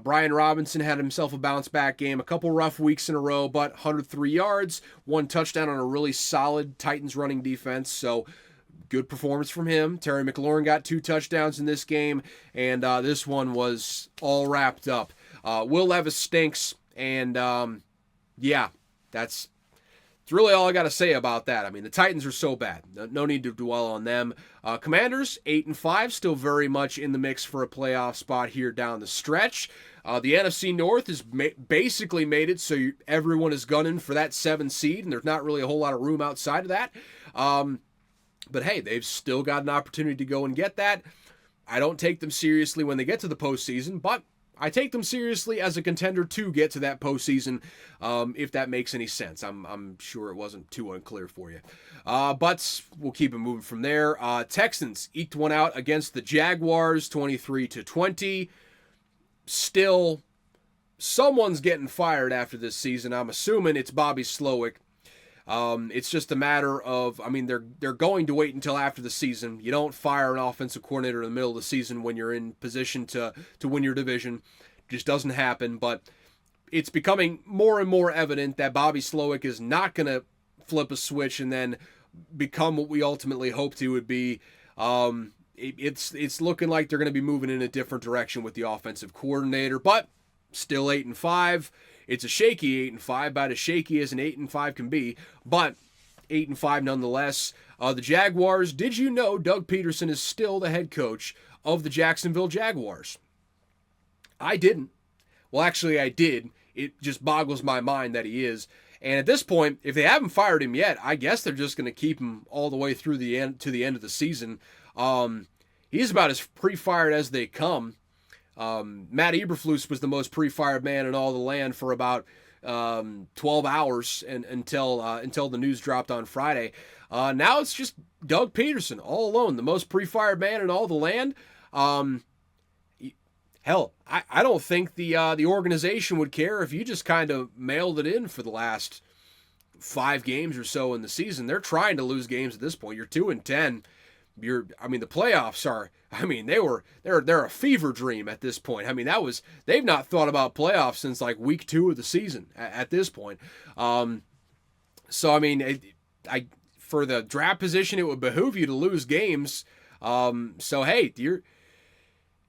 Brian Robinson had himself a bounce-back game. A couple rough weeks in a row, but 103 yards, 1 touchdown on a really solid Titans running defense. So good performance from him. Terry McLaurin got 2 touchdowns in this game, and this one was all wrapped up. Will Levis stinks, and that's really all I got to say about that. I mean, the Titans are so bad. No need to dwell on them. Commanders, 8-5, still very much in the mix for a playoff spot here down the stretch. The NFC North has basically made it so everyone is gunning for that 7 seed, and there's not really a whole lot of room outside of that. But hey, they've still got an opportunity to go and get that. I don't take them seriously when they get to the postseason, but I take them seriously as a contender to get to that postseason, if that makes any sense. I'm sure it wasn't too unclear for you. But we'll keep it moving from there. Texans eked one out against the Jaguars, 23-20. Still, someone's getting fired after this season. I'm assuming it's Bobby Slowick. It's just a matter of, they're going to wait until after the season. You don't fire an offensive coordinator in the middle of the season when you're in position to win your division. It just doesn't happen, but it's becoming more and more evident that Bobby Slowick is not going to flip a switch and then become what we ultimately hoped he would be. It's looking like they're going to be moving in a different direction with the offensive coordinator, but still 8-5. It's a shaky 8-5, about as shaky as an 8-5 can be, but 8-5 nonetheless. The Jaguars, did you know Doug Peterson is still the head coach of the Jacksonville Jaguars? I didn't. Well, actually, I did. It just boggles my mind that he is. And at this point, if they haven't fired him yet, I guess they're just going to keep him all the way through the end to the end of the season. He's about as pre-fired as they come. Matt Eberflus was the most pre-fired man in all the land for about 12 hours until the news dropped on Friday. Now it's just Doug Peterson all alone, the most pre-fired man in all the land. Hell, I don't think the organization would care if you just kind of mailed it in for the last 5 games or so in the season. They're trying to lose games at this point. You're 2-10. The playoffs are, they're a fever dream at this point. They've not thought about playoffs since like week 2 of the season at this point. For the draft position, it would behoove you to lose games.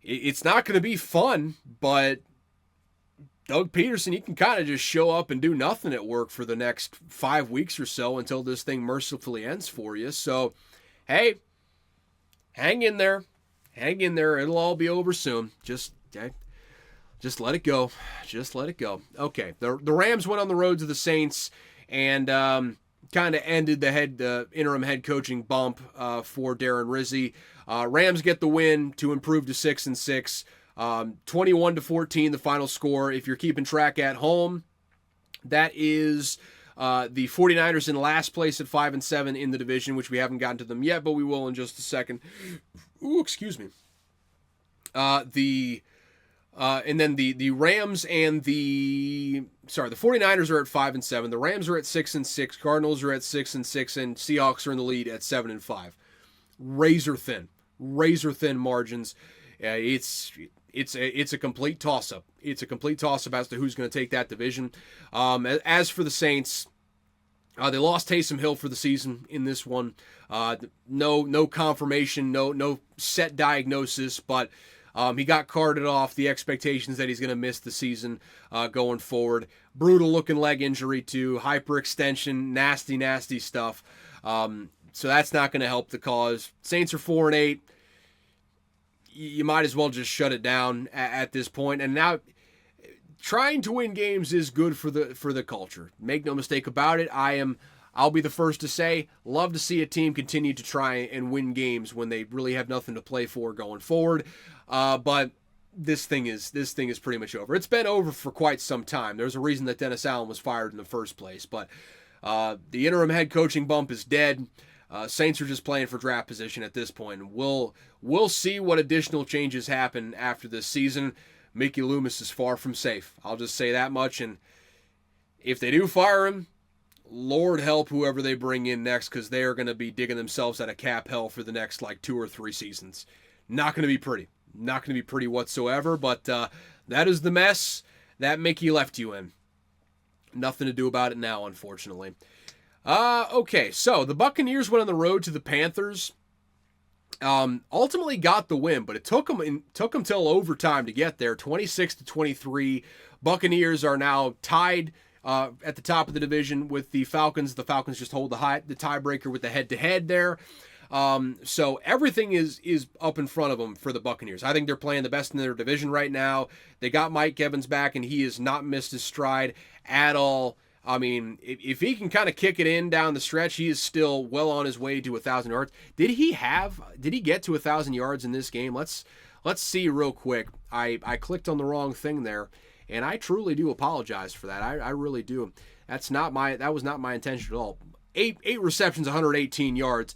It's not going to be fun, but Doug Peterson, he can kind of just show up and do nothing at work for the next 5 weeks or so until this thing mercifully ends for you. So, hey, hang in there. Hang in there. It'll all be over soon. Just let it go. Just let it go. Okay. The Rams went on the road to the Saints and kind of ended the interim head coaching bump for Darren Rizzi. Rams get the win to improve to 6-6. 21-14, the final score. If you're keeping track at home, that is the 49ers in last place at 5-7 in the division, which we haven't gotten to them yet, but we will in just a second. Ooh, excuse me. And then the Rams and the 49ers are at 5-7. The Rams are at 6-6. Cardinals are at 6-6, and Seahawks are in the lead at 7-5. Razor thin margins. It's a complete toss-up. It's a complete toss-up as to who's going to take that division. As for the Saints, they lost Taysom Hill for the season in this one. No confirmation, no set diagnosis, but he got carted off. The expectations that he's going to miss the season going forward. Brutal-looking leg injury too, hyperextension, nasty stuff. So that's not going to help the cause. Saints are 4-8. you might as well just shut it down at this point. And now, trying to win games is good for the culture. Make no mistake about it. I'll be the first to say, love to see a team continue to try and win games when they really have nothing to play for going forward. But this thing is pretty much over. It's been over for quite some time. There's a reason that Dennis Allen was fired in the first place. But the interim head coaching bump is dead. Saints are just playing for draft position at this point. We'll see what additional changes happen after this season. Mickey Loomis is far from safe. I'll just say that much. And if they do fire him, Lord help whoever they bring in next, because they are going to be digging themselves out of cap hell for the next 2 or 3 seasons. Not going to be pretty. Not going to be pretty whatsoever, but that is the mess that Mickey left you in. Nothing to do about it now, unfortunately. Okay, so the Buccaneers went on the road to the Panthers. Ultimately got the win, but it took them till overtime to get there. 26-23. Buccaneers are now tied at the top of the division with the Falcons. The Falcons just hold the tiebreaker with the head-to-head there. So everything is up in front of them for the Buccaneers. I think they're playing the best in their division right now. They got Mike Evans back, and he has not missed his stride at all. I mean, if he can kind of kick it in down the stretch, he is still well on his way to 1,000 yards. Did he get to 1,000 yards in this game? Let's see real quick. I clicked on the wrong thing there, and I truly do apologize for that. I really do. That was not my intention at all. Eight receptions, 118 yards.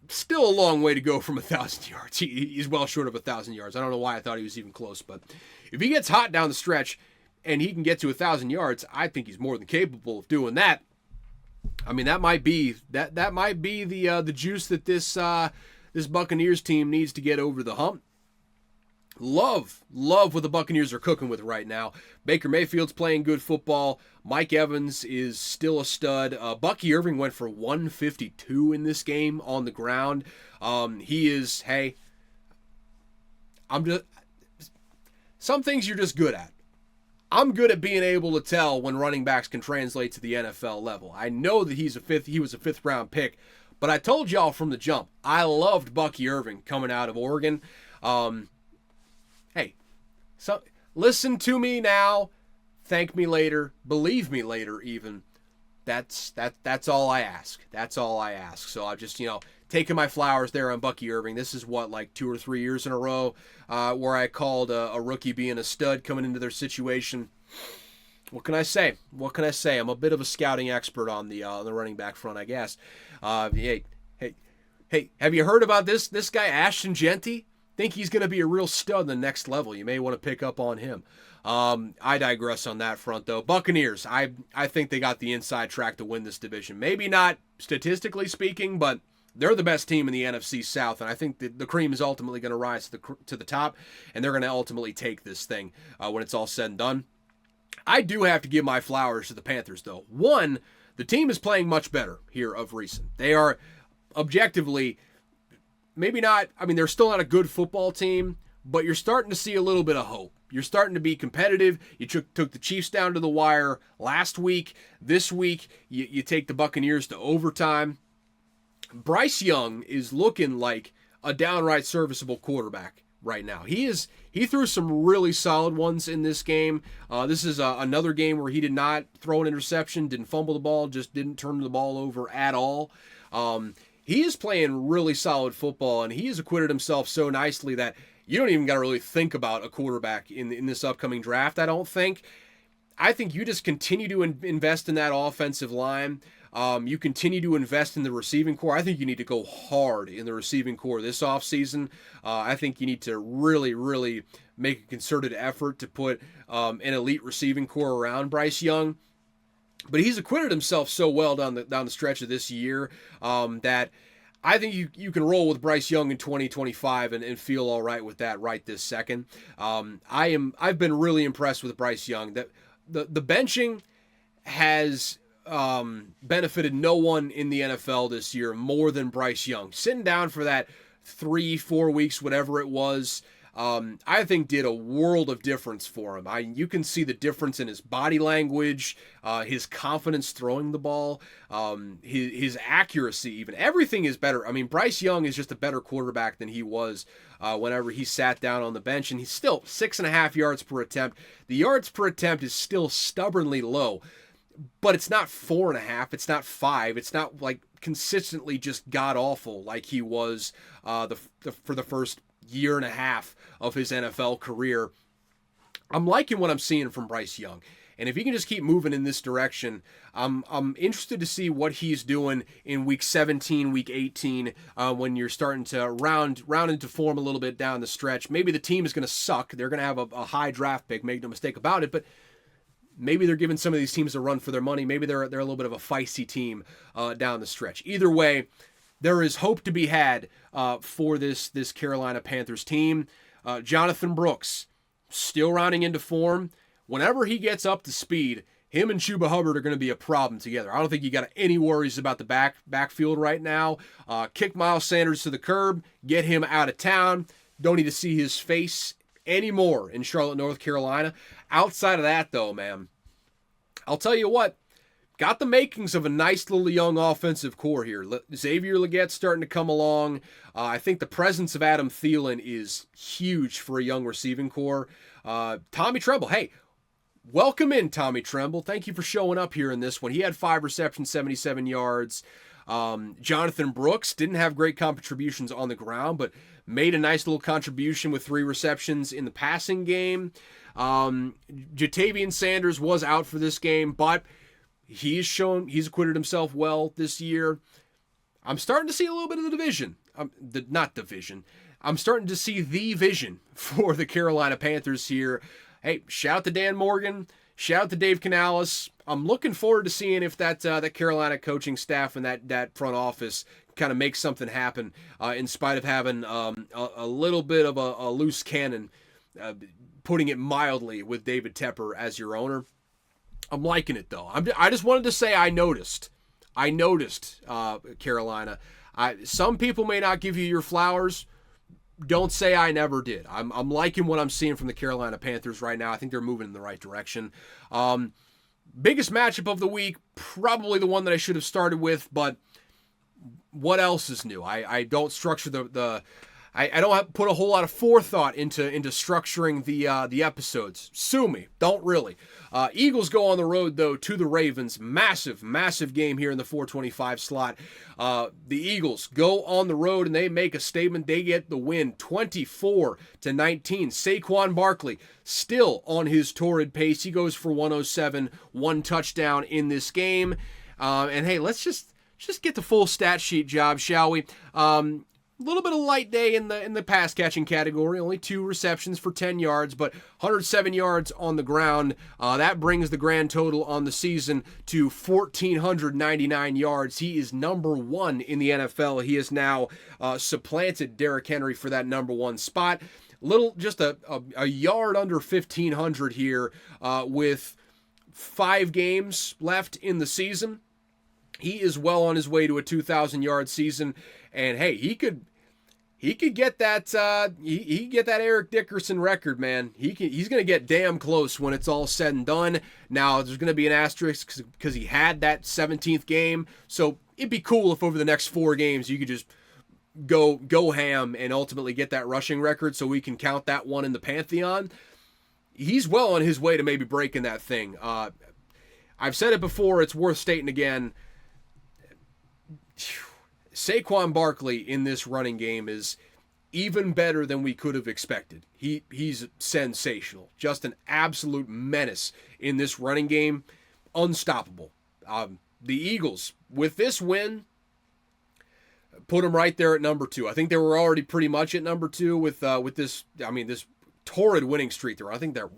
Still a long way to go from 1,000 yards. He's well short of 1,000 yards. I don't know why I thought he was even close, but if he gets hot down the stretch and he can get to 1,000 yards, I think he's more than capable of doing that. I mean, that might be the juice that this Buccaneers team needs to get over the hump. Love what the Buccaneers are cooking with right now. Baker Mayfield's playing good football. Mike Evans is still a stud. Bucky Irving went for 152 in this game on the ground. Some things you're just good at. I'm good at being able to tell when running backs can translate to the NFL level. I know that he was a 5th round pick, but I told y'all from the jump, I loved Bucky Irving coming out of Oregon. Hey, so listen to me now, thank me later, believe me later even. That's all I ask. That's all I ask. So I've just, taking my flowers there on Bucky Irving. This is 2 or 3 years in a row where I called a rookie being a stud coming into their situation. What can I say? I'm a bit of a scouting expert on the running back front, I guess. Hey, have you heard about this guy Ashton Genty? Think he's going to be a real stud in the next level. You may want to pick up on him. I digress on that front, though. Buccaneers, I think they got the inside track to win this division. Maybe not statistically speaking, but they're the best team in the NFC South, and I think the cream is ultimately going to rise to the top, and they're going to ultimately take this thing when it's all said and done. I do have to give my flowers to the Panthers, though. One, the team is playing much better here of recent. They are objectively, maybe not, they're still not a good football team, but you're starting to see a little bit of hope. You're starting to be competitive. You took the Chiefs down to the wire last week. This week, you take the Buccaneers to overtime. Bryce Young is looking like a downright serviceable quarterback right now. He threw some really solid ones in this game. This is another game where he did not throw an interception, didn't fumble the ball, just didn't turn the ball over at all. He is playing really solid football, and he has acquitted himself so nicely that you don't even got to really think about a quarterback in this upcoming draft, I don't think. I think you just continue to invest in that offensive line. You continue to invest in the receiving core. I think you need to go hard in the receiving core this offseason. I think you need to really, really make a concerted effort to put an elite receiving core around Bryce Young. But he's acquitted himself so well down the stretch of this year that I think you can roll with Bryce Young in 2025 and feel all right with that right this second. I've been really impressed with Bryce Young. That the benching has benefited no one in the NFL this year more than Bryce Young. Sitting down for that 3-4 weeks, whatever it was, I think did a world of difference for him. You can see the difference in his body language, his confidence throwing the ball, his accuracy even. Everything is better. I mean, Bryce Young is just a better quarterback than he was whenever he sat down on the bench, and he's still 6.5 yards per attempt. The yards per attempt is still stubbornly low, but it's not 4.5, it's not 5, it's not like consistently just god-awful like he was for the first year and a half of his NFL career. I'm liking what I'm seeing from Bryce Young. And if he can just keep moving in this direction, I'm interested to see what he's doing in week 17, week 18, when you're starting to round into form a little bit down the stretch. Maybe the team is going to suck. They're going to have a high draft pick, make no mistake about it, but maybe they're giving some of these teams a run for their money. Maybe they're a little bit of a feisty team down the stretch. Either way, there is hope to be had for this Carolina Panthers team. Jonathan Brooks, still rounding into form. Whenever he gets up to speed, him and Chuba Hubbard are going to be a problem together. I don't think you got any worries about the backfield right now. Kick Miles Sanders to the curb, get him out of town. Don't need to see his face anymore in Charlotte, North Carolina. Outside of that, though, man, I'll tell you what, got the makings of a nice little young offensive core here. Xavier Legette's starting to come along. I think the presence of Adam Thielen is huge for a young receiving core. Tommy Tremble, hey, welcome in, Tommy Tremble. Thank you for showing up here in this one. He had 5 receptions, 77 yards. Jonathan Brooks didn't have great contributions on the ground, but made a nice little contribution with 3 receptions in the passing game. Jatavian Sanders was out for this game, but he's acquitted himself well this year. I'm starting to see a little bit of the division. I'm starting to see the vision for the Carolina Panthers here. Hey, shout out to Dan Morgan. Shout out to Dave Canales. I'm looking forward to seeing if that Carolina coaching staff and that front office kind of makes something happen in spite of having a little bit of a loose cannon, putting it mildly, with David Tepper as your owner. I'm liking it, though. I just wanted to say I noticed Carolina. Some people may not give you your flowers. Don't say I never did. I'm liking what I'm seeing from the Carolina Panthers right now. I think they're moving in the right direction. Biggest matchup of the week, probably the one that I should have started with, but what else is new? I don't structure I don't put a whole lot of forethought into structuring the episodes. Sue me. Don't really. Eagles go on the road, though, to the Ravens. Massive game here in the 425 slot. The Eagles go on the road, and they make a statement. They get the win 24-19. Saquon Barkley still on his torrid pace. He goes for 107, 1 touchdown in this game. And, hey, let's just get the full stat sheet job, shall we? A little bit of light day in the pass catching category. Only 2 receptions for 10 yards, but 107 yards on the ground. That brings the grand total on the season to 1,499 yards. He is number 1 in the NFL. He has now supplanted Derrick Henry for that number 1 spot. Just a yard under 1,500 here with 5 games left in the season. He is well on his way to a 2,000-yard season, and hey, he could get that. He could get that Eric Dickerson record, man. He's going to get damn close when it's all said and done. Now there's going to be an asterisk because he had that 17th game, so it'd be cool if over the next 4 games you could just go ham and ultimately get that rushing record, so we can count that one in the pantheon. He's well on his way to maybe breaking that thing. I've said it before. It's worth stating again. Saquon Barkley in this running game is even better than we could have expected. He's sensational. Just an absolute menace in this running game. Unstoppable. The Eagles, with this win, put them right there at number 2. I think they were already pretty much at number 2 with this torrid winning streak there. I think they're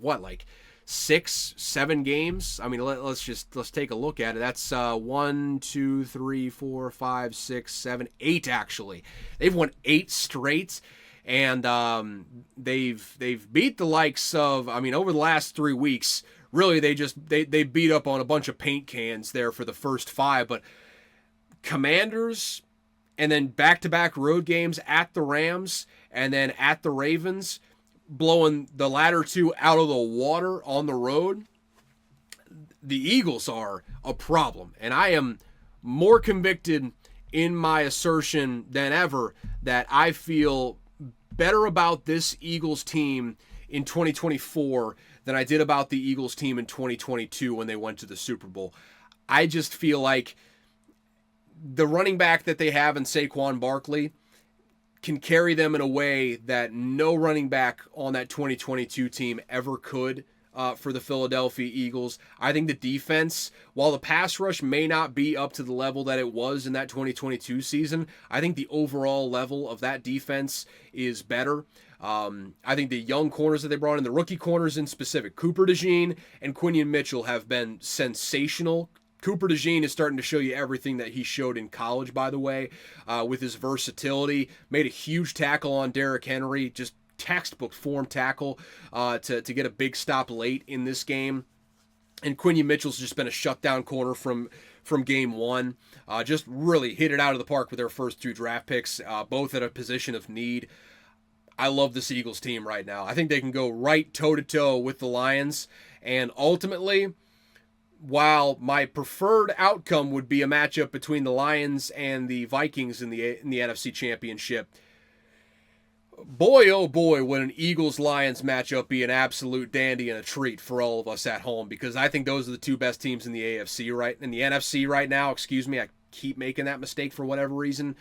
6-7 games. I mean, let's take a look at it. That's 1, 2, 3, 4, 5, 6, 7, 8 actually. They've won 8 straight, and they've beat the likes of, over the last 3 weeks. Really, they beat up on a bunch of paint cans there for the first 5, but Commanders, and then back-to-back road games at the Rams, and then at the Ravens. blowing the latter two out of the water on the road, the Eagles are a problem. And I am more convicted in my assertion than ever that I feel better about this Eagles team in 2024 than I did about the Eagles team in 2022 when they went to the Super Bowl. I just feel like the running back that they have in Saquon Barkley can carry them in a way that no running back on that 2022 team ever could for the Philadelphia Eagles. I think the defense, while the pass rush may not be up to the level that it was in that 2022 season, I think the overall level of that defense is better. I think the young corners that they brought in, the rookie corners in specific, Cooper DeJean and Quinion Mitchell have been sensational. Cooper DeJean is starting to show you everything that he showed in college, by the way, with his versatility. Made a huge tackle on Derrick Henry, just textbook form tackle to get a big stop late in this game. And Quinion Mitchell's just been a shutdown corner from game one. Just really hit it out of the park with their first two draft picks, both at a position of need. I love this Eagles team right now. I think they can go right toe-to-toe with the Lions. And ultimately, while my preferred outcome would be a matchup between the Lions and the Vikings in the NFC Championship, boy, oh boy, would an Eagles-Lions matchup be an absolute dandy and a treat for all of us at home, because I think those are the two best teams in the NFC right now. Excuse me, I keep making that mistake for whatever reason.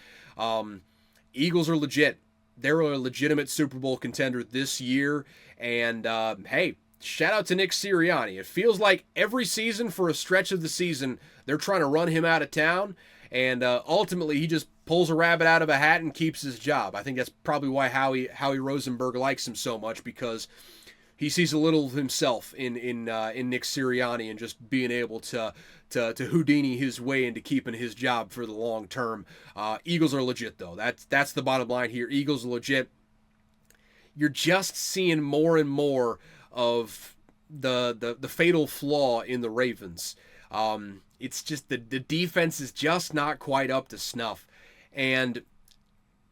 Eagles are legit. They're a legitimate Super Bowl contender this year, and hey, shout out to Nick Sirianni. It feels like every season for a stretch of the season, they're trying to run him out of town, and ultimately he just pulls a rabbit out of a hat and keeps his job. I think that's probably why Howie Rosenberg likes him so much, because he sees a little of himself in Nick Sirianni and just being able to Houdini his way into keeping his job for the long term. Eagles are legit, though. That's the bottom line here. Eagles are legit. You're just seeing more and more of the fatal flaw in the Ravens. It's just the defense is just not quite up to snuff. And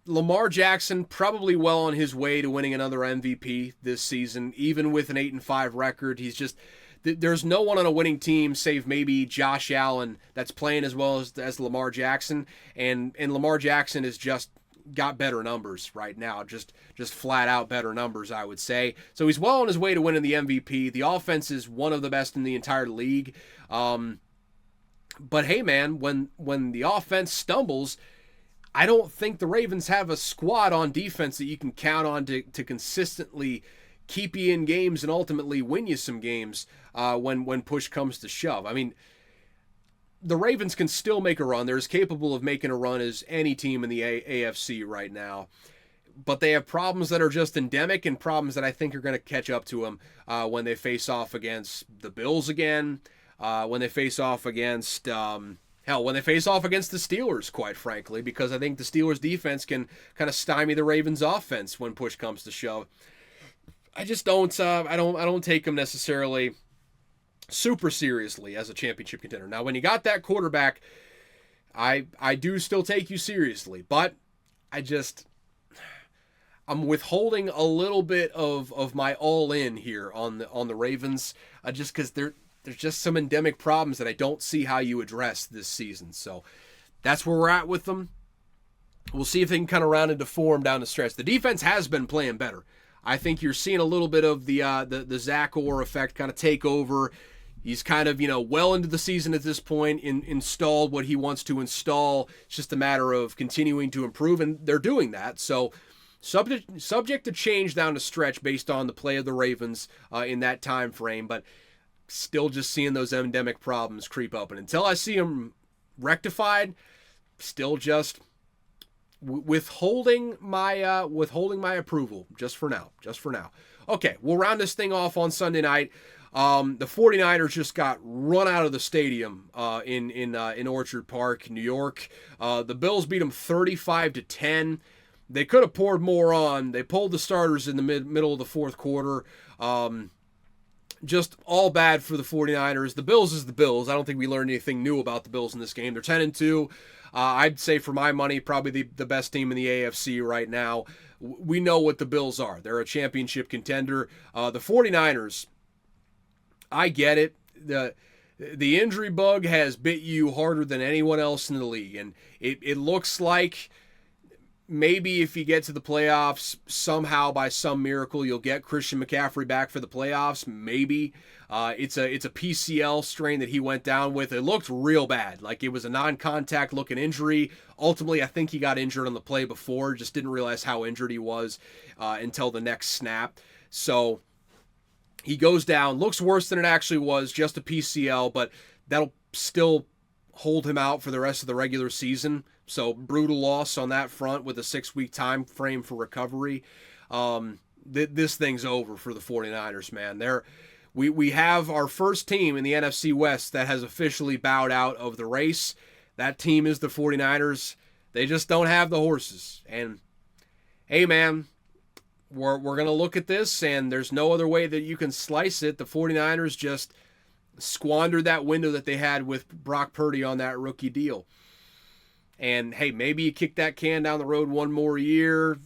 Lamar Jackson probably well on his way to winning another MVP this season, even with an 8-5 record. He's just, there's no one on a winning team save maybe Josh Allen that's playing as well as Lamar Jackson, and Lamar Jackson has just got better numbers right now, just flat out better numbers, I would say. So he's well on his way to winning the MVP. The offense is one of the best in the entire league. But hey, man, when the offense stumbles, I don't think the Ravens have a squad on defense that you can count on to consistently keep you in games and ultimately win you some games when push comes to shove. I mean, the Ravens can still make a run. They're as capable of making a run as any team in the AFC right now. But they have problems that are just endemic, and problems that I think are going to catch up to them when they face off against the Bills again, when they face off against... when they face off against the Steelers, quite frankly, because I think the Steelers' defense can kind of stymie the Ravens' offense when push comes to shove. I just don't. I don't take them necessarily super seriously as a championship contender. Now, when you got that quarterback, I do still take you seriously, but I'm withholding a little bit of my all in here on the Ravens, just because there's just some endemic problems that I don't see how you address this season. So that's where we're at with them. We'll see if they can kind of round into form down the stretch. The defense has been playing better. I think you're seeing a little bit of the Zach Orr effect kind of take over. He's kind of, well into the season at this point, installed what he wants to install. It's just a matter of continuing to improve, and they're doing that. So subject to change down the stretch based on the play of the Ravens in that time frame, but still just seeing those endemic problems creep up. And until I see them rectified, still just withholding my approval just for now. Okay, we'll round this thing off on Sunday night. The 49ers just got run out of the stadium in Orchard Park, New York. The Bills beat them 35-10. They could have poured more on. They pulled the starters in the middle of the fourth quarter. just all bad for the 49ers. The Bills is the Bills. I don't think we learned anything new about the Bills in this game. They're 10-2. I'd say for my money, probably the best team in the AFC right now. We know what the Bills are. They're a championship contender. The 49ers, I get it. The injury bug has bit you harder than anyone else in the league. And it looks like maybe if you get to the playoffs, somehow by some miracle, you'll get Christian McCaffrey back for the playoffs. Maybe. It's a PCL strain that he went down with. It looked real bad. Like it was a non-contact looking injury. Ultimately, I think he got injured on the play before. Just didn't realize how injured he was until the next snap. So he goes down. Looks worse than it actually was. Just a PCL, but that'll still hold him out for the rest of the regular season. So brutal loss on that front with a 6-week time frame for recovery. This thing's over for the 49ers, man. We have our first team in the NFC West that has officially bowed out of the race. That team is the 49ers. They just don't have the horses. And, hey, man, we're going to look at this, and there's no other way that you can slice it. The 49ers just squandered that window that they had with Brock Purdy on that rookie deal. And, hey, maybe you kick that can down the road one more year,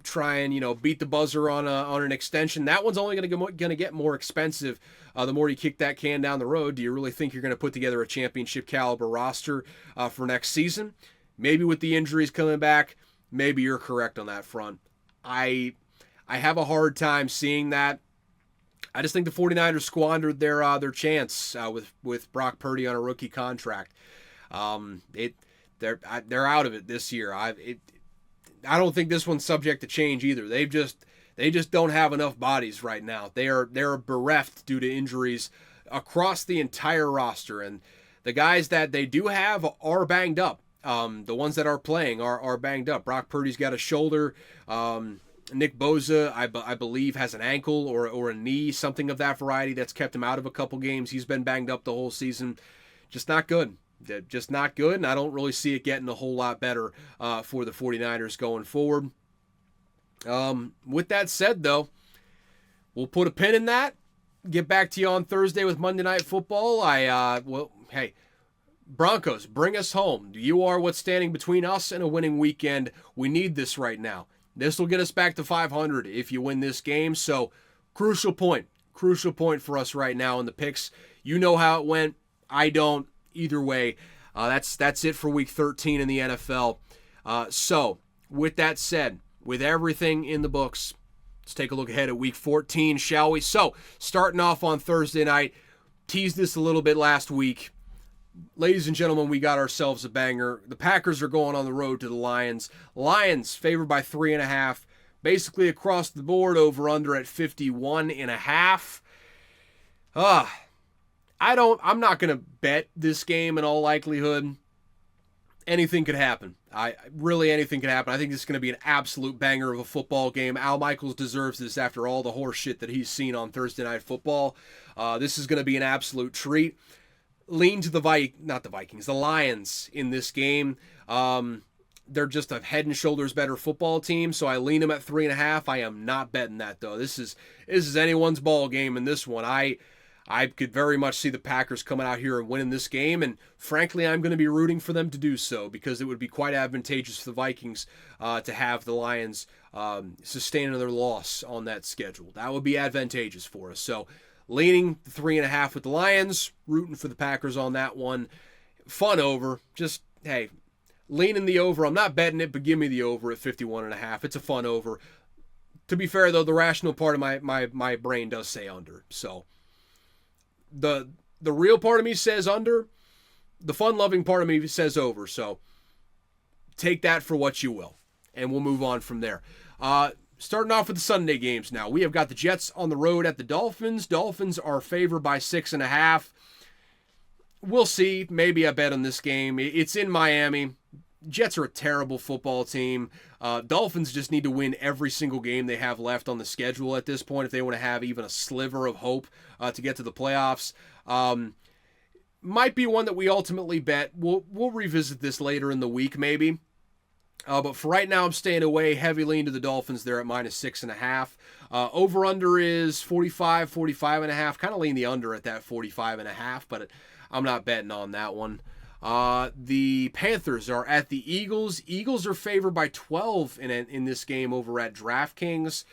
try and, beat the buzzer on an extension. That one's only going to get more expensive the more you kick that can down the road. Do you really think you're going to put together a championship caliber roster for next season? Maybe with the injuries coming back, maybe you're correct on that front. I have a hard time seeing that. I just think the 49ers squandered their chance with Brock Purdy on a rookie contract. They're out of it this year. I don't think this one's subject to change either. They just don't have enough bodies right now. They're bereft due to injuries across the entire roster, and the guys that they do have are banged up. The ones that are playing are banged up. Brock Purdy's got a shoulder. Nick Bosa, I believe, has an ankle or a knee, something of that variety that's kept him out of a couple games. He's been banged up the whole season. Just not good. Just not good, and I don't really see it getting a whole lot better for the 49ers going forward. With that said, though, we'll put a pin in that. Get back to you on Thursday with Monday Night Football. Hey, Broncos, bring us home. You are what's standing between us and a winning weekend. We need this right now. This will get us back to 500 if you win this game. So, crucial point for us right now in the picks. You know how it went. I don't. Either way, that's it for Week 13 in the NFL. So, with that said, with everything in the books, let's take a look ahead at Week 14, shall we? So, starting off on Thursday night, teased this a little bit last week. Ladies and gentlemen, we got ourselves a banger. The Packers are going on the road to the Lions. Lions favored by 3.5. Basically across the board, over under at 51.5. I'm not going to bet this game in all likelihood. Anything could happen. Anything could happen. I think this is going to be an absolute banger of a football game. Al Michaels deserves this after all the horse shit that he's seen on Thursday Night Football. This is going to be an absolute treat. Lean to the Lions in this game. They're just a head and shoulders better football team, so I lean them at 3.5. I am not betting that, though. This is anyone's ball game in this one. I could very much see the Packers coming out here and winning this game, and frankly, I'm going to be rooting for them to do so because it would be quite advantageous for the Vikings to have the Lions sustain another loss on that schedule. That would be advantageous for us. So, leaning 3.5 with the Lions, rooting for the Packers on that one. Fun over. Just, hey, leaning the over. I'm not betting it, but give me the over at 51.5. It's a fun over. To be fair, though, the rational part of my brain does say under. So, the real part of me says under. The fun-loving part of me says over. So, take that for what you will. And we'll move on from there. Starting off with the Sunday games now. We have got the Jets on the road at the Dolphins. Dolphins are favored by 6.5. We'll see. Maybe I bet on this game. It's in Miami. Jets are a terrible football team. Dolphins just need to win every single game they have left on the schedule at this point if they want to have even a sliver of hope to get to the playoffs. Might be one that we ultimately bet. We'll revisit this later in the week maybe. But for right now, I'm staying away. Heavy lean to the Dolphins there at -6.5. Over-under is 45, 45.5. Kind of lean the under at that 45.5, but I'm not betting on that one. The Panthers are at the Eagles. Eagles are favored by 12 in this game over at DraftKings.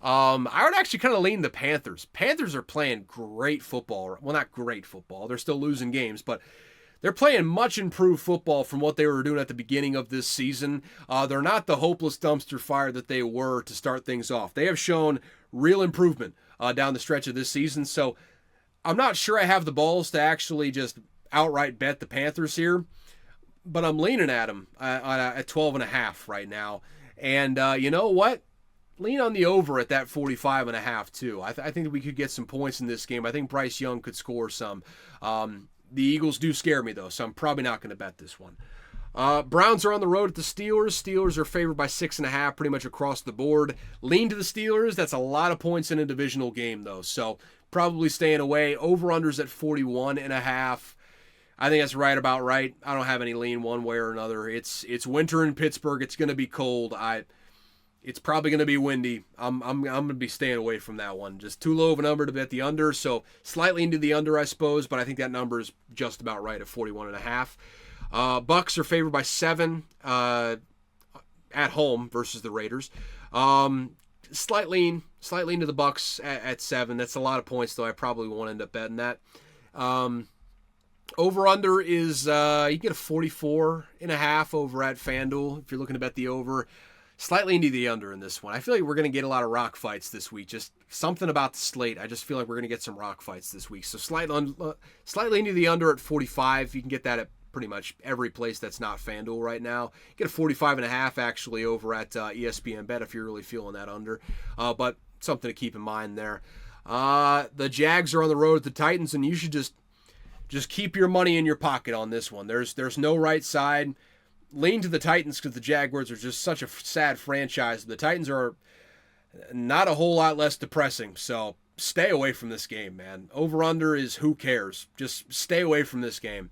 I would actually kind of lean the Panthers. Panthers are playing great football. Well, not great football. They're still losing games, but they're playing much improved football from what they were doing at the beginning of this season. They're not the hopeless dumpster fire that they were to start things off. They have shown real improvement down the stretch of this season. So I'm not sure I have the balls to actually just outright bet the Panthers here, but I'm leaning at them at 12.5 right now. And you know what? Lean on the over at that 45.5 too. I think we could get some points in this game. I think Bryce Young could score some. The Eagles do scare me though, so I'm probably not going to bet this one. Browns are on the road at the Steelers. Steelers are favored by 6.5 pretty much across the board. Lean to the Steelers. That's a lot of points in a divisional game though, so probably staying away. Over-unders at 41.5. I think that's right about right. I don't have any lean one way or another. It's winter in Pittsburgh. It's going to be cold. It's probably going to be windy. I'm going to be staying away from that one. Just too low of a number to bet the under, so slightly into the under, I suppose, but I think that number is just about right at 41.5. Bucks are favored by 7 at home versus the Raiders. Slightly into the Bucks at 7. That's a lot of points, though. I probably won't end up betting that. Over-under is, you get a 44.5 over at FanDuel if you're looking to bet the over. Slightly into the under in this one. I feel like we're going to get a lot of rock fights this week. Just something about the slate. I just feel like we're going to get some rock fights this week. So slightly into the under at 45. You can get that at pretty much every place that's not FanDuel right now. You get a 45.5 actually over at ESPN Bet if you're really feeling that under. But something to keep in mind there. The Jags are on the road at the Titans, and you should just keep your money in your pocket on this one. There's no right side. Lean to the Titans because the Jaguars are just such a sad franchise. The Titans are not a whole lot less depressing, so stay away from this game, man. Over-under is who cares. Just stay away from this game.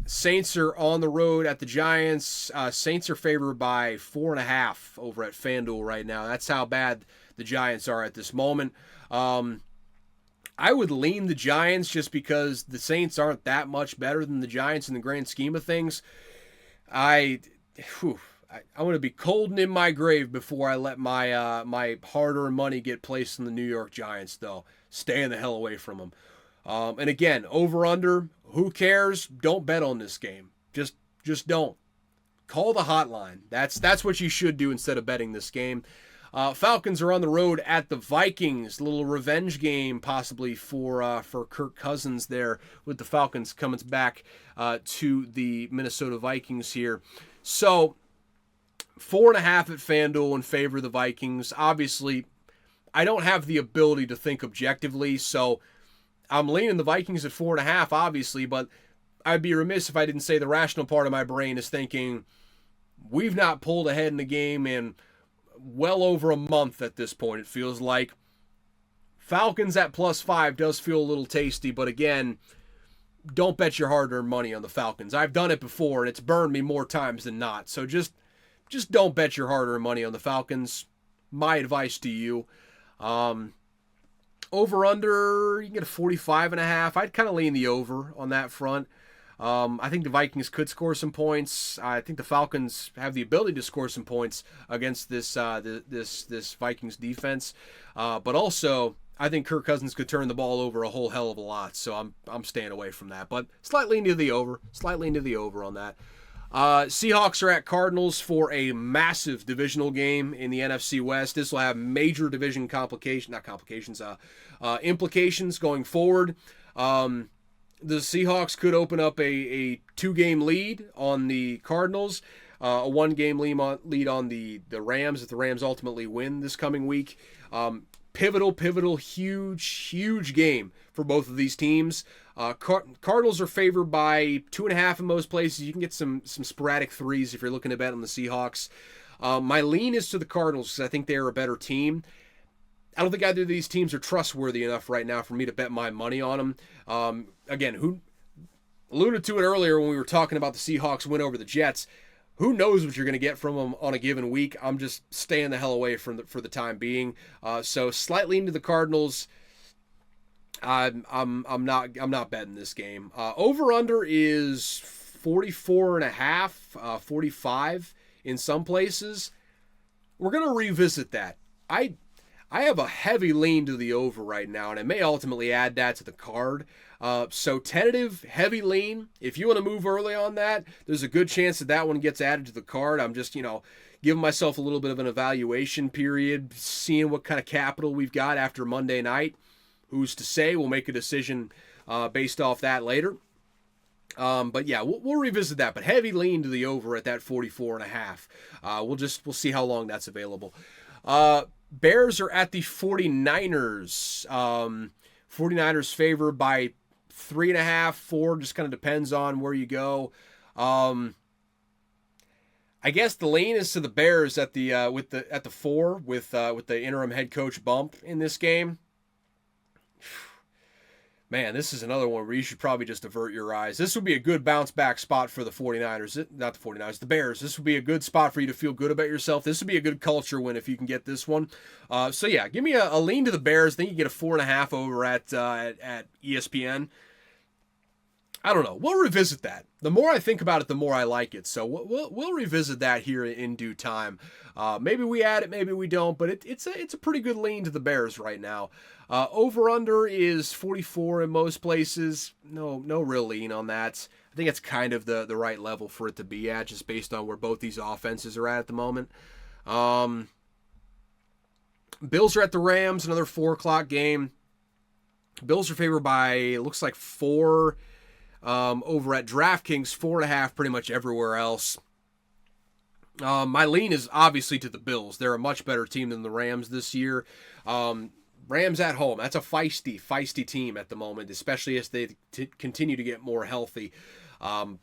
Saints are on the road at the Giants. Saints are favored by 4.5 over at FanDuel right now. That's how bad the Giants are at this moment. I would lean the Giants just because the Saints aren't that much better than the Giants in the grand scheme of things. I want to be cold and in my grave before I let my my hard-earned money get placed in the New York Giants, though. Staying the hell away from them. And again, over-under, who cares? Don't bet on this game. Just don't. Call the hotline. That's what you should do instead of betting this game. Falcons are on the road at the Vikings. A little revenge game possibly for Kirk Cousins there with the Falcons coming back to the Minnesota Vikings here. So 4.5 at FanDuel in favor of the Vikings. Obviously, I don't have the ability to think objectively, so I'm leaning the Vikings at 4.5, obviously, but I'd be remiss if I didn't say the rational part of my brain is thinking we've not pulled ahead in the game in well over a month at this point, it feels like. Falcons at +5 does feel a little tasty, but again, don't bet your hard-earned money on the Falcons. I've done it before, and it's burned me more times than not. So just don't bet your hard-earned money on the Falcons. My advice to you. Over-under, you can get a 45.5. I'd kind of lean the over on that front. I think the Vikings could score some points. I think the Falcons have the ability to score some points against this Vikings defense. But also, I think Kirk Cousins could turn the ball over a whole hell of a lot. So I'm staying away from that. But slightly into the over on that. Seahawks are at Cardinals for a massive divisional game in the NFC West. This will have major division implications going forward. The Seahawks could open up a 2-game lead on the Cardinals, a 1-game lead on the Rams if the Rams ultimately win this coming week. Pivotal, huge game for both of these teams. Cardinals are favored by 2.5 in most places. You can get some sporadic threes if you're looking to bet on the Seahawks. My lean is to the Cardinals because I think they are a better team. I don't think either of these teams are trustworthy enough right now for me to bet my money on them. Again, who alluded to it earlier when we were talking about the Seahawks win over the Jets. who knows what you're going to get from them on a given week. I'm just staying the hell away for the time being. So slightly into the Cardinals. I'm not betting this game. Over under is 44.5, 45 in some places. We're gonna revisit that. I have a heavy lean to the over right now, and I may ultimately add that to the card. So tentative, heavy lean. If you want to move early on that, there's a good chance that one gets added to the card. I'm just, giving myself a little bit of an evaluation period, seeing what kind of capital we've got after Monday night. Who's to say? We'll make a decision based off that later. But yeah, we'll revisit that. But heavy lean to the over at that 44.5. We'll see how long that's available. Bears are at the 49ers. 49ers favored by 3.5, 4. Just kind of depends on where you go. I guess the lean is to the Bears at the 4 with the interim head coach bump in this game. Man, this is another one where you should probably just avert your eyes. This would be a good bounce back spot for the 49ers. Not the 49ers, the Bears. This would be a good spot for you to feel good about yourself. This would be a good culture win if you can get this one. So yeah, give me a lean to the Bears. Then you get a 4.5 over at ESPN. I don't know. We'll revisit that. The more I think about it, the more I like it. So we'll revisit that here in due time. Maybe we add it, maybe we don't, but it's a pretty good lean to the Bears right now. Over-under is 44 in most places. No real lean on that. I think it's kind of the right level for it to be at, just based on where both these offenses are at the moment. Bills are at the Rams, another 4 o'clock game. Bills are favored by, it looks like 4 over at DraftKings, 4.5 pretty much everywhere else. My lean is obviously to the Bills. They're a much better team than the Rams this year. Rams at home. That's a feisty team at the moment, especially as they continue to get more healthy.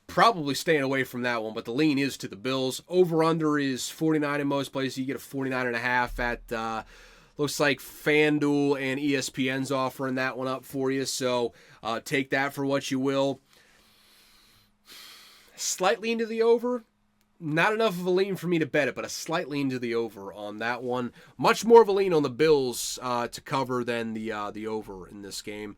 Probably staying away from that one, but the lean is to the Bills. Over-under is 49 in most places. You get a 49.5 at, looks like FanDuel and ESPN's offering that one up for you, so take that for what you will. Slightly into the over. Not enough of a lean for me to bet it, but a slight lean to the over on that one. Much more of a lean on the Bills to cover than the over in this game.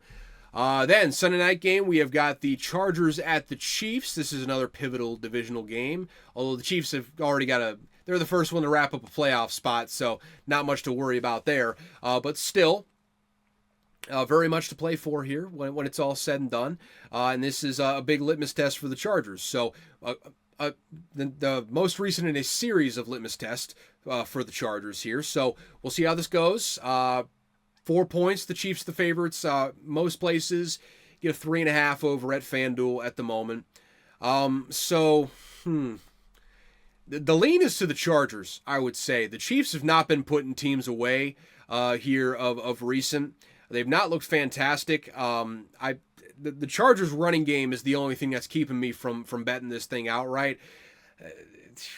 Then, Sunday night game, we have got the Chargers at the Chiefs. This is another pivotal divisional game, although the Chiefs have already got they're the first one to wrap up a playoff spot, so not much to worry about there. But still, very much to play for here when it's all said and done. And this is a big litmus test for the Chargers. So, the most recent in a series of litmus tests for the Chargers here. So we'll see how this goes. 4 points, the Chiefs the favorites. Most places get a 3.5 over at FanDuel at the moment. The lean is to the Chargers, I would say. The Chiefs have not been putting teams away here of recent. They've not looked fantastic. The Chargers' running game is the only thing that's keeping me from betting this thing outright.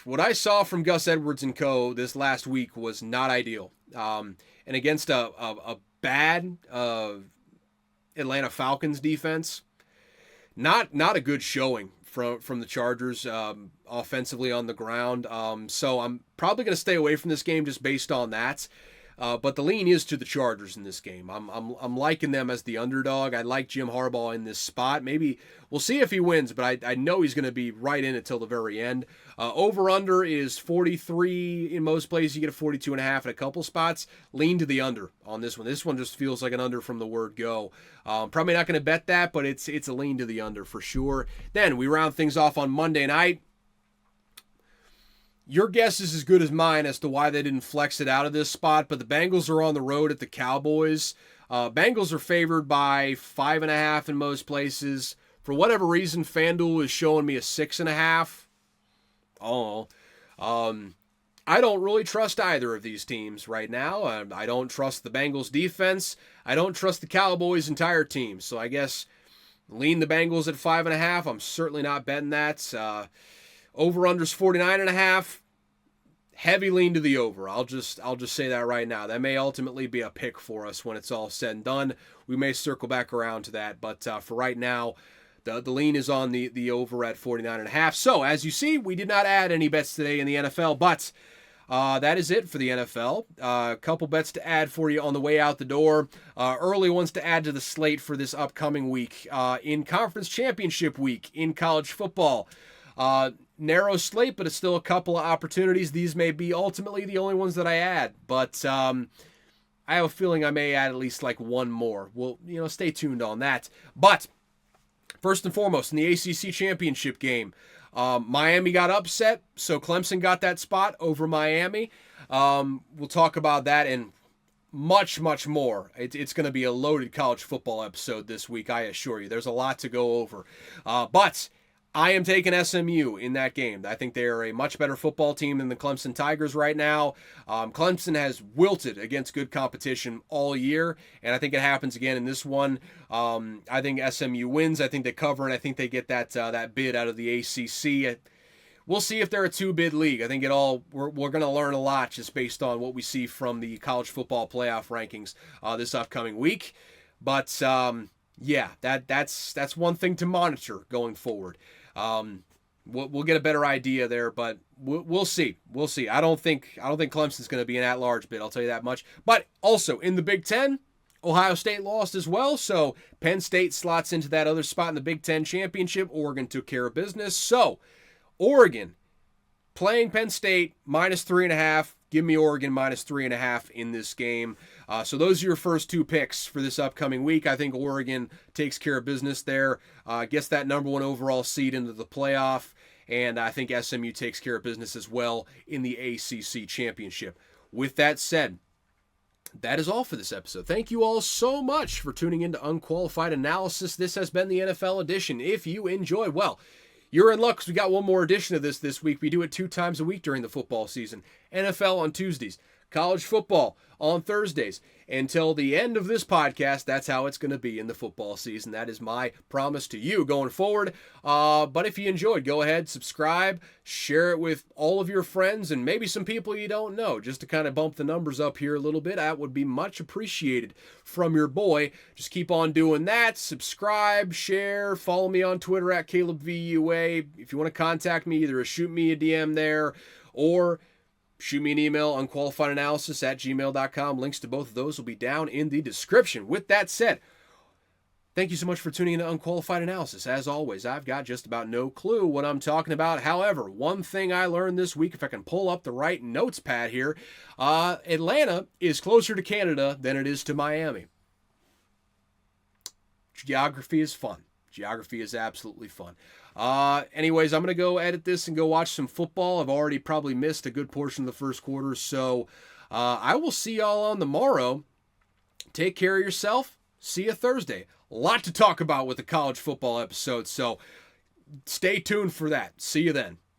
What I saw from Gus Edwards and co. this last week was not ideal. And against a bad Atlanta Falcons defense, not a good showing from the Chargers offensively on the ground. So I'm probably going to stay away from this game just based on that. But the lean is to the Chargers in this game. I'm liking them as the underdog. I like Jim Harbaugh in this spot. Maybe we'll see if he wins, but I know he's going to be right in it till the very end. Over-under is 43 in most places. You get a 42.5 at a couple spots. Lean to the under on this one. This one just feels like an under from the word go. Probably not going to bet that, but it's a lean to the under for sure. Then we round things off on Monday night. Your guess is as good as mine as to why they didn't flex it out of this spot, but the Bengals are on the road at the Cowboys. Bengals are favored by 5.5 in most places. For whatever reason, FanDuel is showing me a 6.5. I don't really trust either of these teams right now. I don't trust the Bengals defense. I don't trust the Cowboys' entire team. So I guess lean the Bengals at 5.5. I'm certainly not betting that. Over-under's 49.5. Heavy lean to the over. I'll just say that right now. That may ultimately be a pick for us when it's all said and done. We may circle back around to that, but for right now, The lean is on the over at 49.5. So, as you see, we did not add any bets today in the NFL, but that is it for the NFL. A couple bets to add for you on the way out the door. Early ones to add to the slate for this upcoming week. In Conference Championship week in college football. Narrow slate, but it's still a couple of opportunities. These may be ultimately the only ones that I add, but I have a feeling I may add at least like one more. Well, stay tuned on that. But first and foremost, in the ACC championship game, Miami got upset, so Clemson got that spot over Miami. We'll talk about that and much, much more. It's going to be a loaded college football episode this week, I assure you. There's a lot to go over. But I am taking SMU in that game. I think they are a much better football team than the Clemson Tigers right now. Clemson has wilted against good competition all year, and I think it happens again in this one. I think SMU wins. I think they cover, and I think they get that bid out of the ACC. We'll see if they're a two-bid league. I think we're going to learn a lot just based on what we see from the college football playoff rankings this upcoming week. But yeah, that's one thing to monitor going forward. We'll get a better idea there, but we'll see. We'll see. I don't think Clemson's going to be an at-large bid. I'll tell you that much. But also in the Big Ten, Ohio State lost as well, so Penn State slots into that other spot in the Big Ten championship. Oregon took care of business. So Oregon playing Penn State -3.5. Give me Oregon -3.5 in this game. So those are your first two picks for this upcoming week. I think Oregon takes care of business there, gets that number one overall seed into the playoff, and I think SMU takes care of business as well in the ACC championship. With that said, that is all for this episode. Thank you all so much for tuning into Unqualified Analysis. This has been the NFL edition. If you enjoyed, well, you're in luck because we got one more edition of this week. We do it 2 times a week during the football season. NFL on Tuesdays, college football on Thursdays. Until the end of this podcast, that's how it's going to be in the football season. That is my promise to you going forward. But if you enjoyed, go ahead, subscribe, share it with all of your friends and maybe some people you don't know, just to kind of bump the numbers up here a little bit. That would be much appreciated from your boy. Just keep on doing that. Subscribe, share, follow me on Twitter at CalebVUA. If you want to contact me, either shoot me a DM there or shoot me an email, unqualifiedanalysis@gmail.com. Links to both of those will be down in the description. With that said, thank you so much for tuning into Unqualified Analysis. As always, I've got just about no clue what I'm talking about. However, one thing I learned this week, if I can pull up the right notes pad here, Atlanta is closer to Canada than it is to Miami. Geography is fun. Geography is absolutely fun. Anyways, I'm going to go edit this and go watch some football. I've already probably missed a good portion of the first quarter, so I will see y'all on the morrow. Take care of yourself. See you Thursday. A lot to talk about with the college football episode, so stay tuned for that. See you then.